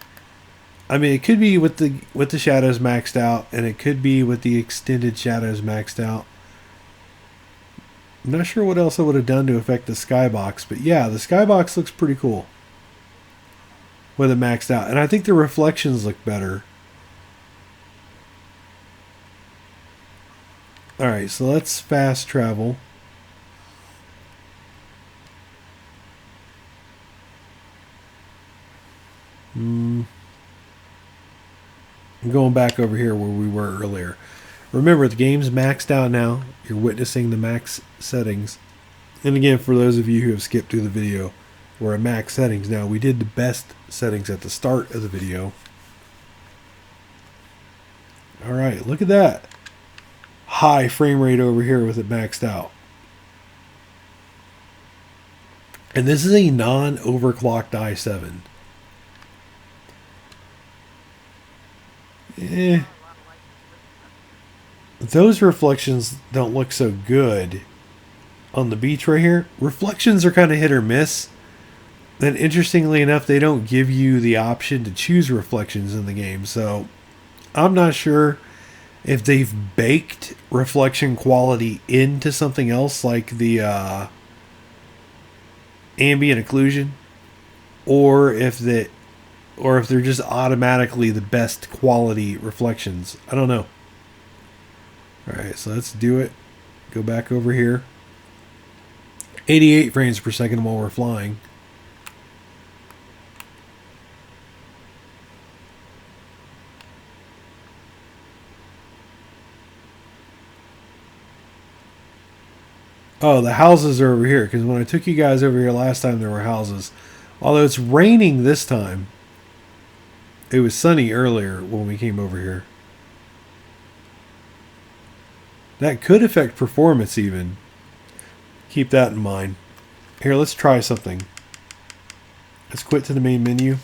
Speaker 1: I mean, it could be with the shadows maxed out, and it could be with the extended shadows maxed out. I'm not sure what else I would have done to affect the skybox, but yeah, the skybox looks pretty cool. with it maxed out. And I think the reflections look better. Alright, so let's fast travel. I'm going back over here where we were earlier. Remember, the game's maxed out now. You're witnessing the max settings. And again, for those of you who have skipped through the video, we're at max settings now. We did the best settings at the start of the video. Alright, look at that. High frame rate over here with it maxed out. And this is a non-overclocked i7. Those reflections don't look so good on the beach right here. Reflections are kind of hit or miss. And interestingly enough, they don't give you the option to choose reflections in the game. So I'm not sure if they've baked reflection quality into something else like the ambient occlusion, or if they're just automatically the best quality reflections. I don't know. Alright, so let's do it. Go back over here. 88 frames per second while we're flying. Oh, the houses are over here, because when I took you guys over here last time, there were houses. Although it's raining this time. It was sunny earlier when we came over here. That could affect performance even. Keep that in mind. Here, let's try something. Let's quit to the main menu.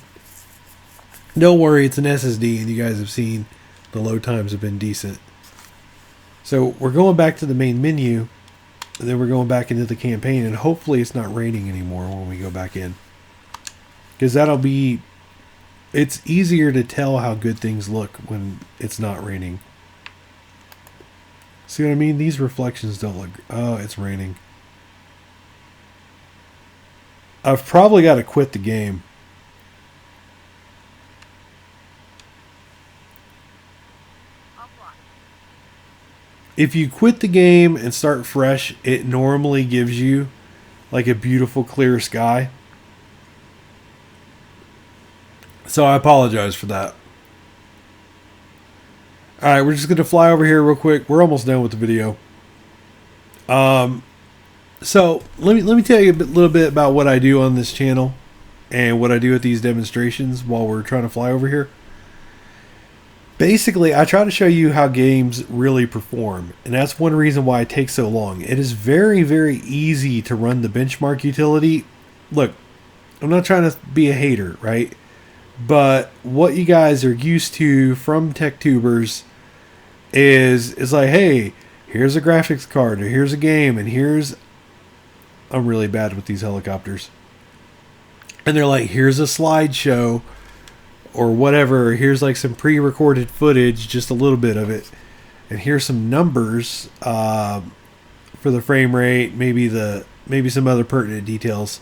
Speaker 1: Don't worry, it's an SSD, and you guys have seen the load times have been decent. So we're going back to the main menu, and then we're going back into the campaign, and hopefully it's not raining anymore when we go back in. Because that'll be... It's easier to tell how good things look when it's not raining. See what I mean? These reflections don't look... Oh, it's raining. I've probably got to quit the game. If you quit the game and start fresh, it normally gives you like a beautiful clear sky. So I apologize for that. Alright, we're just going to fly over here real quick. We're almost done with the video. So let me tell you a little bit about what I do on this channel and what I do at these demonstrations while we're trying to fly over here. Basically, I try to show you how games really perform, and that's one reason why it takes so long. It is very, very easy to run the benchmark utility. Look, I'm not trying to be a hater, right? But what you guys are used to from tech tubers is like, hey, here's a graphics card, or here's a game, and here's... I'm really bad with these helicopters. And they're like, here's a slideshow, or whatever. Here's like some pre-recorded footage, just a little bit of it. And here's some numbers for the frame rate, maybe some other pertinent details.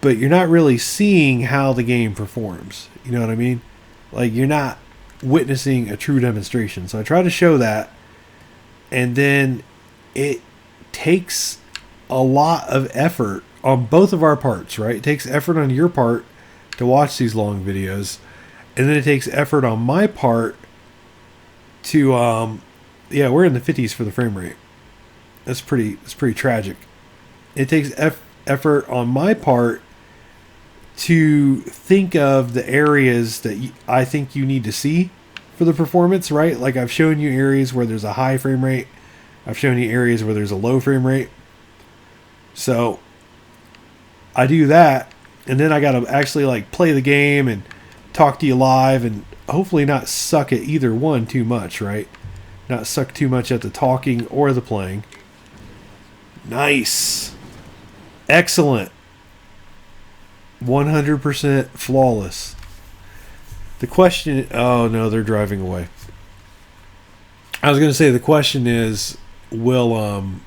Speaker 1: But you're not really seeing how the game performs. You know what I mean? Like, you're not witnessing a true demonstration. So I try to show that. And then it takes a lot of effort on both of our parts, right? It takes effort on your part to watch these long videos. And then it takes effort on my part to, yeah, we're in the 50s for the frame rate. That's pretty tragic. It takes effort on my part to think of the areas that I think you need to see for the performance, right? Like, I've shown you areas where there's a high frame rate. I've shown you areas where there's a low frame rate. So I do that, and then I got to actually like play the game and talk to you live, and hopefully not suck at either one too much, right? Not suck too much at the talking or the playing. Nice. Excellent. 100% flawless. The question... Oh, no, they're driving away. I was going to say, the question is, will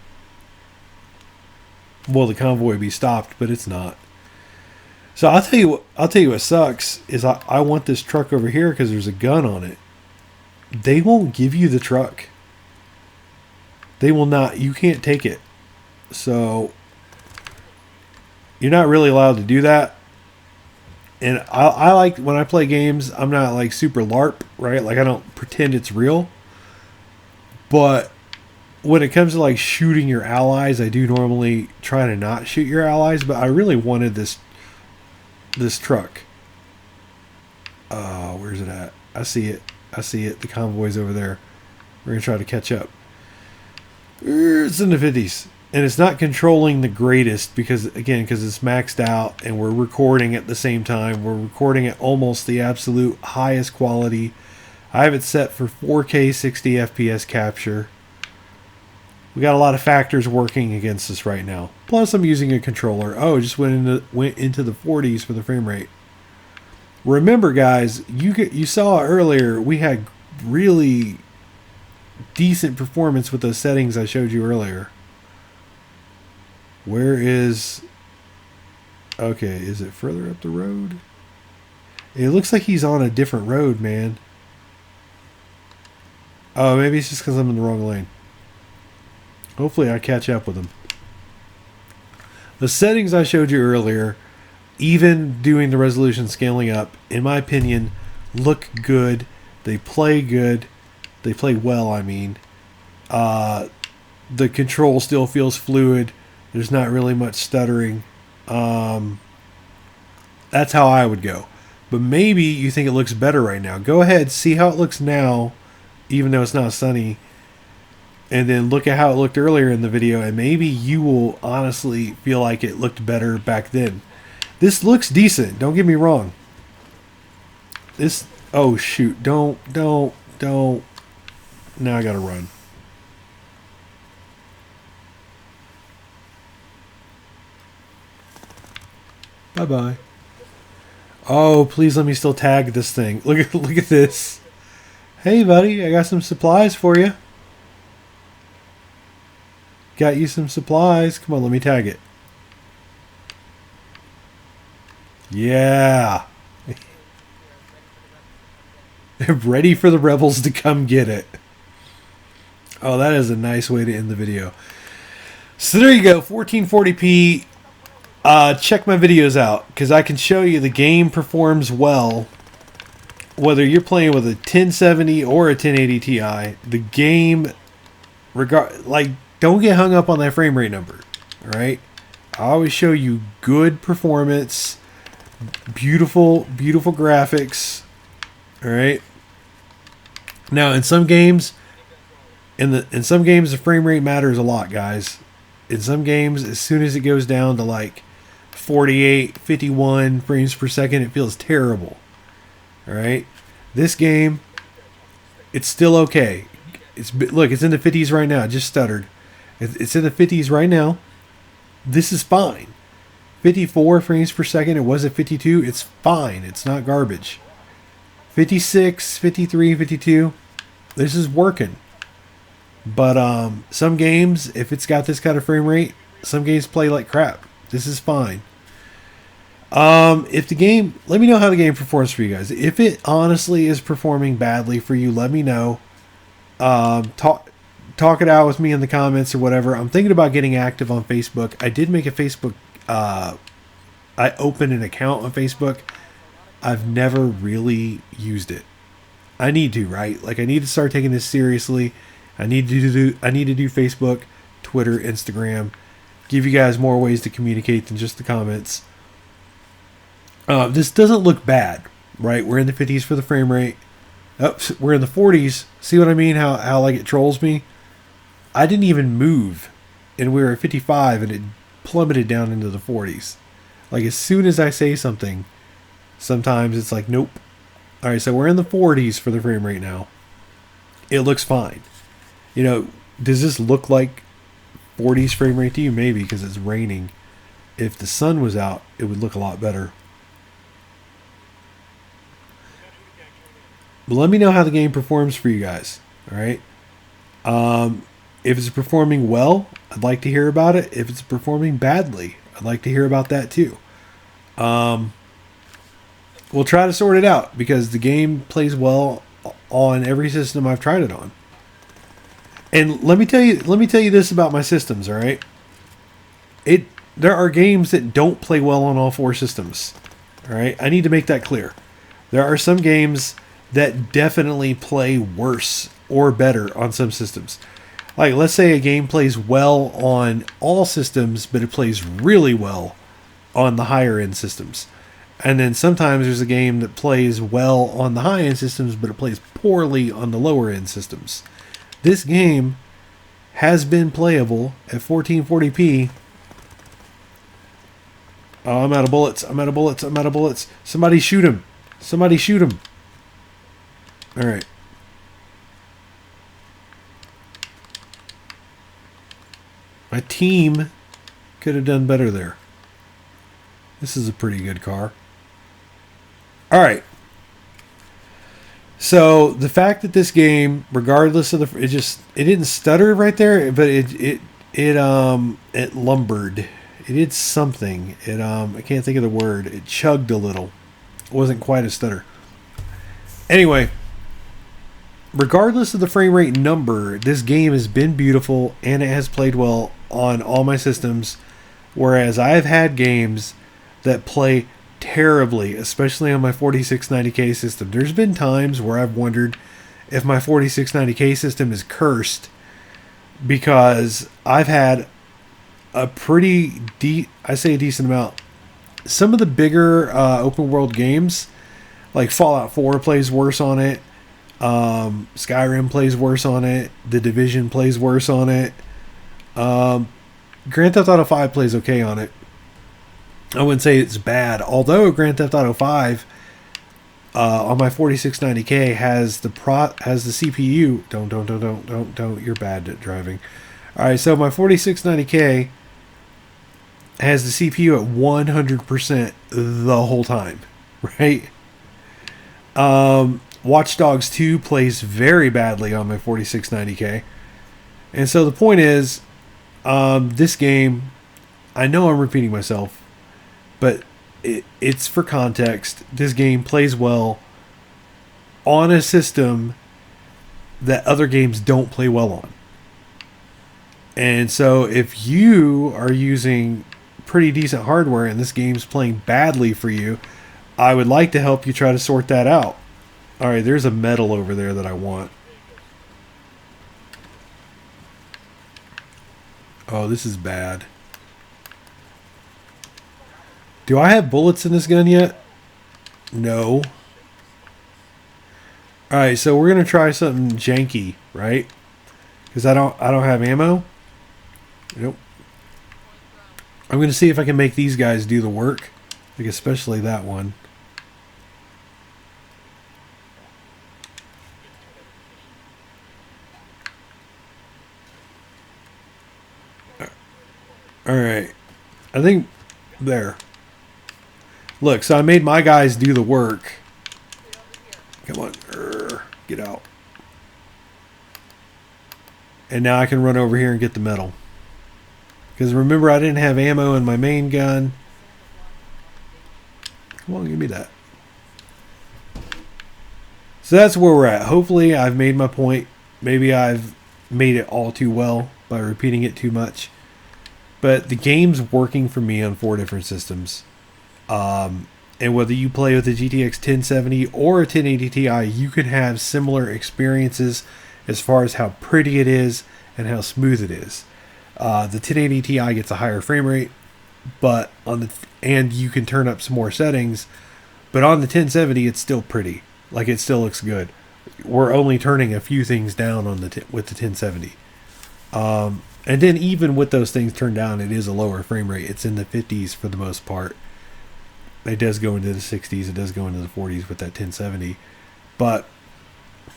Speaker 1: the convoy be stopped? But it's not. So I'll tell you what sucks is I want this truck over here because there's a gun on it. They won't give you the truck. They will not. You can't take it. So you're not really allowed to do that. And I like when I play games, I'm not like super LARP, right? Like I don't pretend it's real. But when it comes to like shooting your allies, I do normally try to not shoot your allies, but I really wanted this truck. Where's it at? I see it. I see it. The convoy's over there. We're going to try to catch up. It's in the 50s. And it's not controlling the greatest because it's maxed out and we're recording at the same time. We're recording at almost the absolute highest quality. I have it set for 4K 60 FPS capture. We got a lot of factors working against us right now. Plus I'm using a controller. Oh, it just went into the 40s for the frame rate. Remember guys, you saw earlier we had really decent performance with those settings I showed you earlier. Where is... Okay, is it further up the road? It looks like he's on a different road, man. Oh, maybe it's just because I'm in the wrong lane. Hopefully I catch up with him. The settings I showed you earlier, even doing the resolution scaling up, in my opinion, look good. They play good. They play well, I mean. The control still feels fluid. There's not really much stuttering. That's how I would go. But maybe you think it looks better right now. Go ahead, see how it looks now, even though it's not sunny. And then look at how it looked earlier in the video, and maybe you will honestly feel like it looked better back then. This looks decent, don't get me wrong. This... Oh, shoot. Don't. Now I gotta run. Bye-bye. Oh, please let me still tag this thing. Look at this. Hey, buddy, I got some supplies for you. Got you some supplies. Come on, let me tag it. Yeah. Ready for the rebels to come get it. Oh, that is a nice way to end the video. So there you go, 1440p. Check my videos out because I can show you the game performs well whether you're playing with a 1070 or a 1080 Ti. The game, don't get hung up on that frame rate number. All right, I always show you good performance, beautiful graphics. All right. Now in some games, the frame rate matters a lot, guys. In some games, as soon as it goes down to like 48, 51 frames per second, it feels terrible. All right, this game, it's still okay. Look, it's in the 50s right now. It just stuttered. It's in the 50s right now. This is fine. 54 frames per second. It was at 52. It's fine. It's not garbage. 56, 53, 52. This is working. But some games, if it's got this kind of frame rate, some games play like crap. This is fine. If the game, let me know how the game performs for you guys. If it honestly is performing badly for you, let me know. Talk it out with me in the comments or whatever. I'm thinking about getting active on Facebook. I did make a Facebook. I opened an account on Facebook. I've never really used it. I need to, right? Like I need to start taking this seriously. I need to do Facebook, Twitter, Instagram. Give you guys more ways to communicate than just the comments. This doesn't look bad, right? We're in the 50s for the frame rate. Oh, we're in the 40s. See what I mean? How like it trolls me? I didn't even move, and we were at 55, and it plummeted down into the 40s. Like as soon as I say something, sometimes it's like, nope. All right, so we're in the 40s for the frame rate now. It looks fine. You know, does this look like 40s frame rate to you? Maybe because it's raining. If the sun was out, it would look a lot better. But let me know how the game performs for you guys. All right. If it's performing well, I'd like to hear about it. If it's performing badly, I'd like to hear about that too. We'll try to sort it out because the game plays well on every system I've tried it on. And let me tell you this about my systems, all right? There are games that don't play well on all four systems. All right? I need to make that clear. There are some games that definitely play worse or better on some systems. Like, let's say a game plays well on all systems, but it plays really well on the higher end systems. And then sometimes there's a game that plays well on the high end systems, but it plays poorly on the lower end systems. This game has been playable at 1440p. Oh, I'm out of bullets. I'm out of bullets. I'm out of bullets. Somebody shoot him. Somebody shoot him. All right. My team could have done better there. This is a pretty good car. All right. So the fact that this game, regardless of it didn't stutter right there, but it lumbered. It did something. I can't think of the word. It chugged a little. It wasn't quite a stutter. Anyway, regardless of the frame rate number, this game has been beautiful and it has played well on all my systems. Whereas I've had games that play terribly, especially on my 4690K system. There's been times where I've wondered if my 4690K system is cursed because I've had a pretty I say a decent amount. Some of the bigger open world games, like Fallout 4 plays worse on it. Skyrim plays worse on it. The Division plays worse on it. Grand Theft Auto 5 plays okay on it. I wouldn't say it's bad, although Grand Theft Auto 5 on my 4690K has the CPU. Don't. You're bad at driving. All right, so my 4690K has the CPU at 100% the whole time, right? Watch Dogs 2 plays very badly on my 4690K. And so the point is, this game, I know I'm repeating myself, but it's for context. This game plays well on a system that other games don't play well on. And so if you are using pretty decent hardware and this game's playing badly for you, I would like to help you try to sort that out. All right, there's a medal over there that I want. Oh, this is bad. Do I have bullets in this gun yet? No. All right, so we're gonna try something janky, right? Because I don't have ammo. Nope. I'm gonna see if I can make these guys do the work, like especially that one. All right, I think there. Look, so I made my guys do the work. Come on, get out. And now I can run over here and get the medal. Because remember, I didn't have ammo in my main gun. Come on, give me that. So that's where we're at. Hopefully I've made my point. Maybe I've made it all too well by repeating it too much. But the game's working for me on 4 different systems. And whether you play with a GTX 1070 or a 1080 Ti, you can have similar experiences as far as how pretty it is and how smooth it is. The 1080 Ti gets a higher frame rate, but and you can turn up some more settings. But on the 1070, it's still pretty. Like, it still looks good. We're only turning a few things down on with the 1070. And then even with those things turned down, it is a lower frame rate. It's in the 50s for the most part. It does go into the 60s. It does go into the 40s with that 1070. But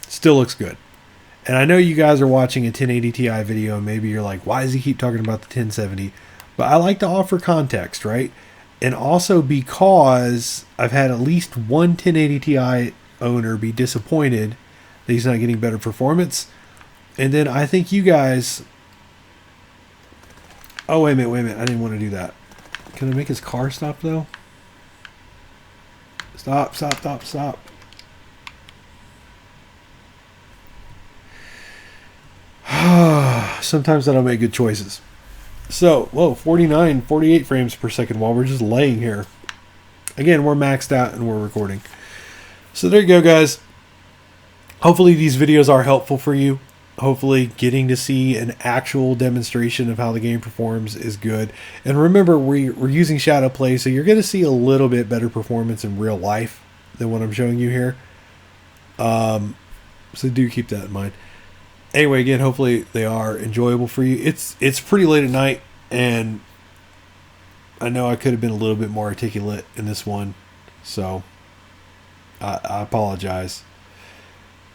Speaker 1: still looks good. And I know you guys are watching a 1080 Ti video and maybe you're like, why does he keep talking about the 1070? But I like to offer context, right? And also because I've had at least one 1080 Ti owner be disappointed that he's not getting better performance. And then I think you guys... Oh, wait a minute. I didn't want to do that. Can I make his car stop, though? Stop, stop, stop, stop. Sometimes I don't make good choices. So, whoa, 49, 48 frames per second while we're just laying here. Again, we're maxed out and we're recording. So there you go, guys. Hopefully these videos are helpful for you. Hopefully getting to see an actual demonstration of how the game performs is good. And remember, we're using shadow play, so you're going to see a little bit better performance in real life than what I'm showing you here. So do keep that in mind. Anyway, again, hopefully they are enjoyable for you. It's pretty late at night, and I know I could have been a little bit more articulate in this one, so I apologize.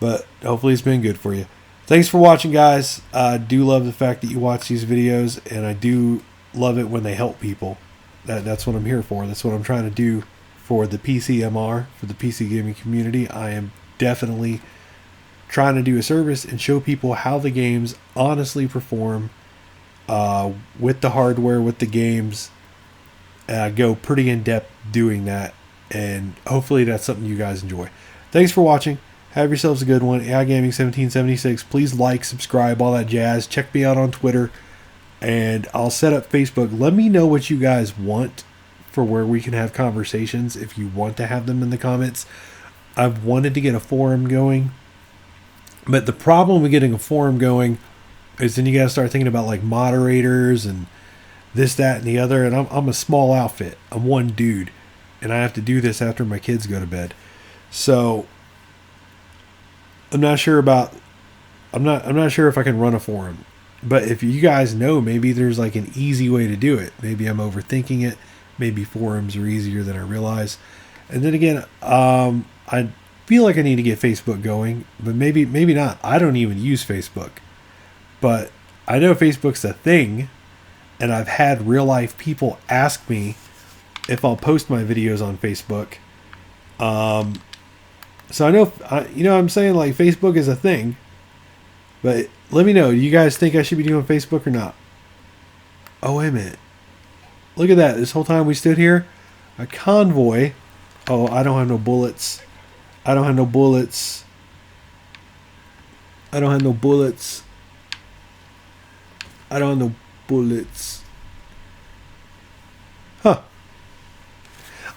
Speaker 1: But hopefully it's been good for you. Thanks for watching, guys. I do love the fact that you watch these videos, and I do love it when they help people. That's what I'm here for. That's what I'm trying to do for the PCMR, for the PC gaming community. I am definitely trying to do a service and show people how the games honestly perform with the hardware, with the games. Go pretty in depth doing that, and hopefully that's something you guys enjoy. Thanks for watching. Have yourselves a good one. AI Gaming 1776. Please like, subscribe, all that jazz. Check me out on Twitter, and I'll set up Facebook. Let me know what you guys want for where we can have conversations if you want to have them in the comments. I've wanted to get a forum going, but the problem with getting a forum going is then you got to start thinking about like moderators and this, that, and the other. And I'm a small outfit. I'm one dude, and I have to do this after my kids go to bed. So I'm not sure about. I'm not sure if I can run a forum. But if you guys know, maybe there's like an easy way to do it. Maybe I'm overthinking it. Maybe forums are easier than I realize. And then again, I feel like I need to get Facebook going, but maybe not. I don't even use Facebook, but I know Facebook's a thing, and I've had real life people ask me if I'll post my videos on Facebook. So I know, you know what I'm saying, like Facebook is a thing, but let me know. Do you guys think I should be doing Facebook or not? Oh, wait a minute. Look at that. This whole time we stood here, a convoy. Oh, I don't have no bullets. I don't have no bullets. I don't have no bullets. I don't have no bullets. Huh.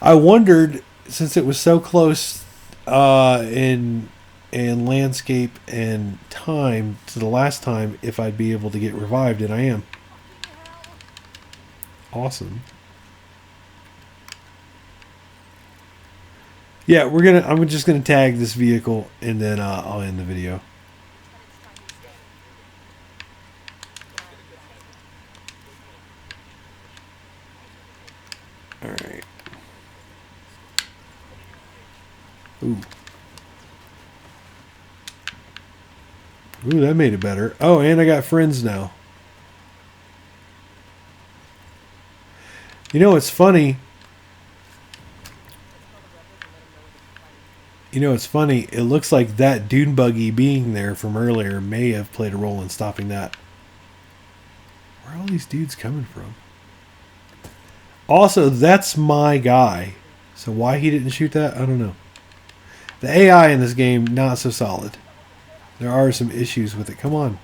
Speaker 1: I wondered, since it was so close in landscape and time to the last time, if I'd be able to get revived, and I am. Awesome. Yeah, I'm just gonna tag this vehicle, and then I'll end the video. All right. Ooh. Ooh, that made it better. Oh, and I got friends now. You know, it's funny. You know, it's funny. It looks like that dune buggy being there from earlier may have played a role in stopping that. Where are all these dudes coming from? Also, that's my guy. So why he didn't shoot that, I don't know. The AI in this game, not so solid. There are some issues with it. Come on.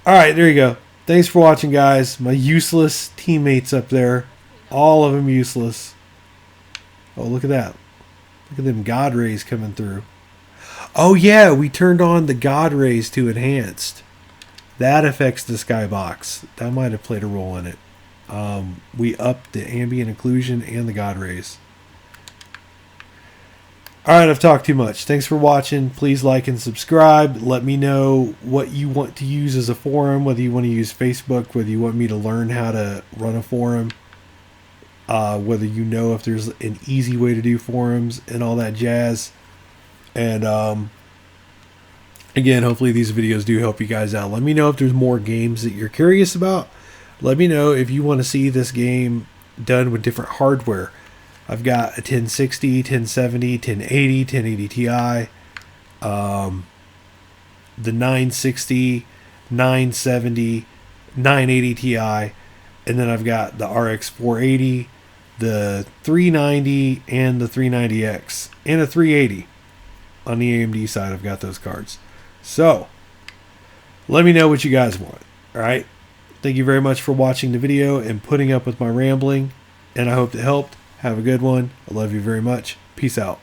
Speaker 1: Alright, there you go. Thanks for watching, guys. My useless teammates up there. All of them useless. Oh, look at that. Look at them God rays coming through. Oh, yeah, we turned on the God rays to enhanced. That affects the skybox. That might have played a role in it. We upped the ambient occlusion and the God rays. Alright, I've talked too much. Thanks for watching. Please like and subscribe. Let me know what you want to use as a forum, whether you want to use Facebook, whether you want me to learn how to run a forum, whether you know if there's an easy way to do forums and all that jazz. And again, hopefully these videos do help you guys out. Let me know if there's more games that you're curious about. Let me know if you want to see this game done with different hardware. I've got a 1060, 1070, 1080, 1080 Ti, the 960, 970, 980 Ti, And then I've got the RX 480, the 390, and the 390X, and a 380. On the AMD side, I've got those cards. So, let me know what you guys want. Alright? Thank you very much for watching the video and putting up with my rambling. And I hope it helped. Have a good one. I love you very much. Peace out.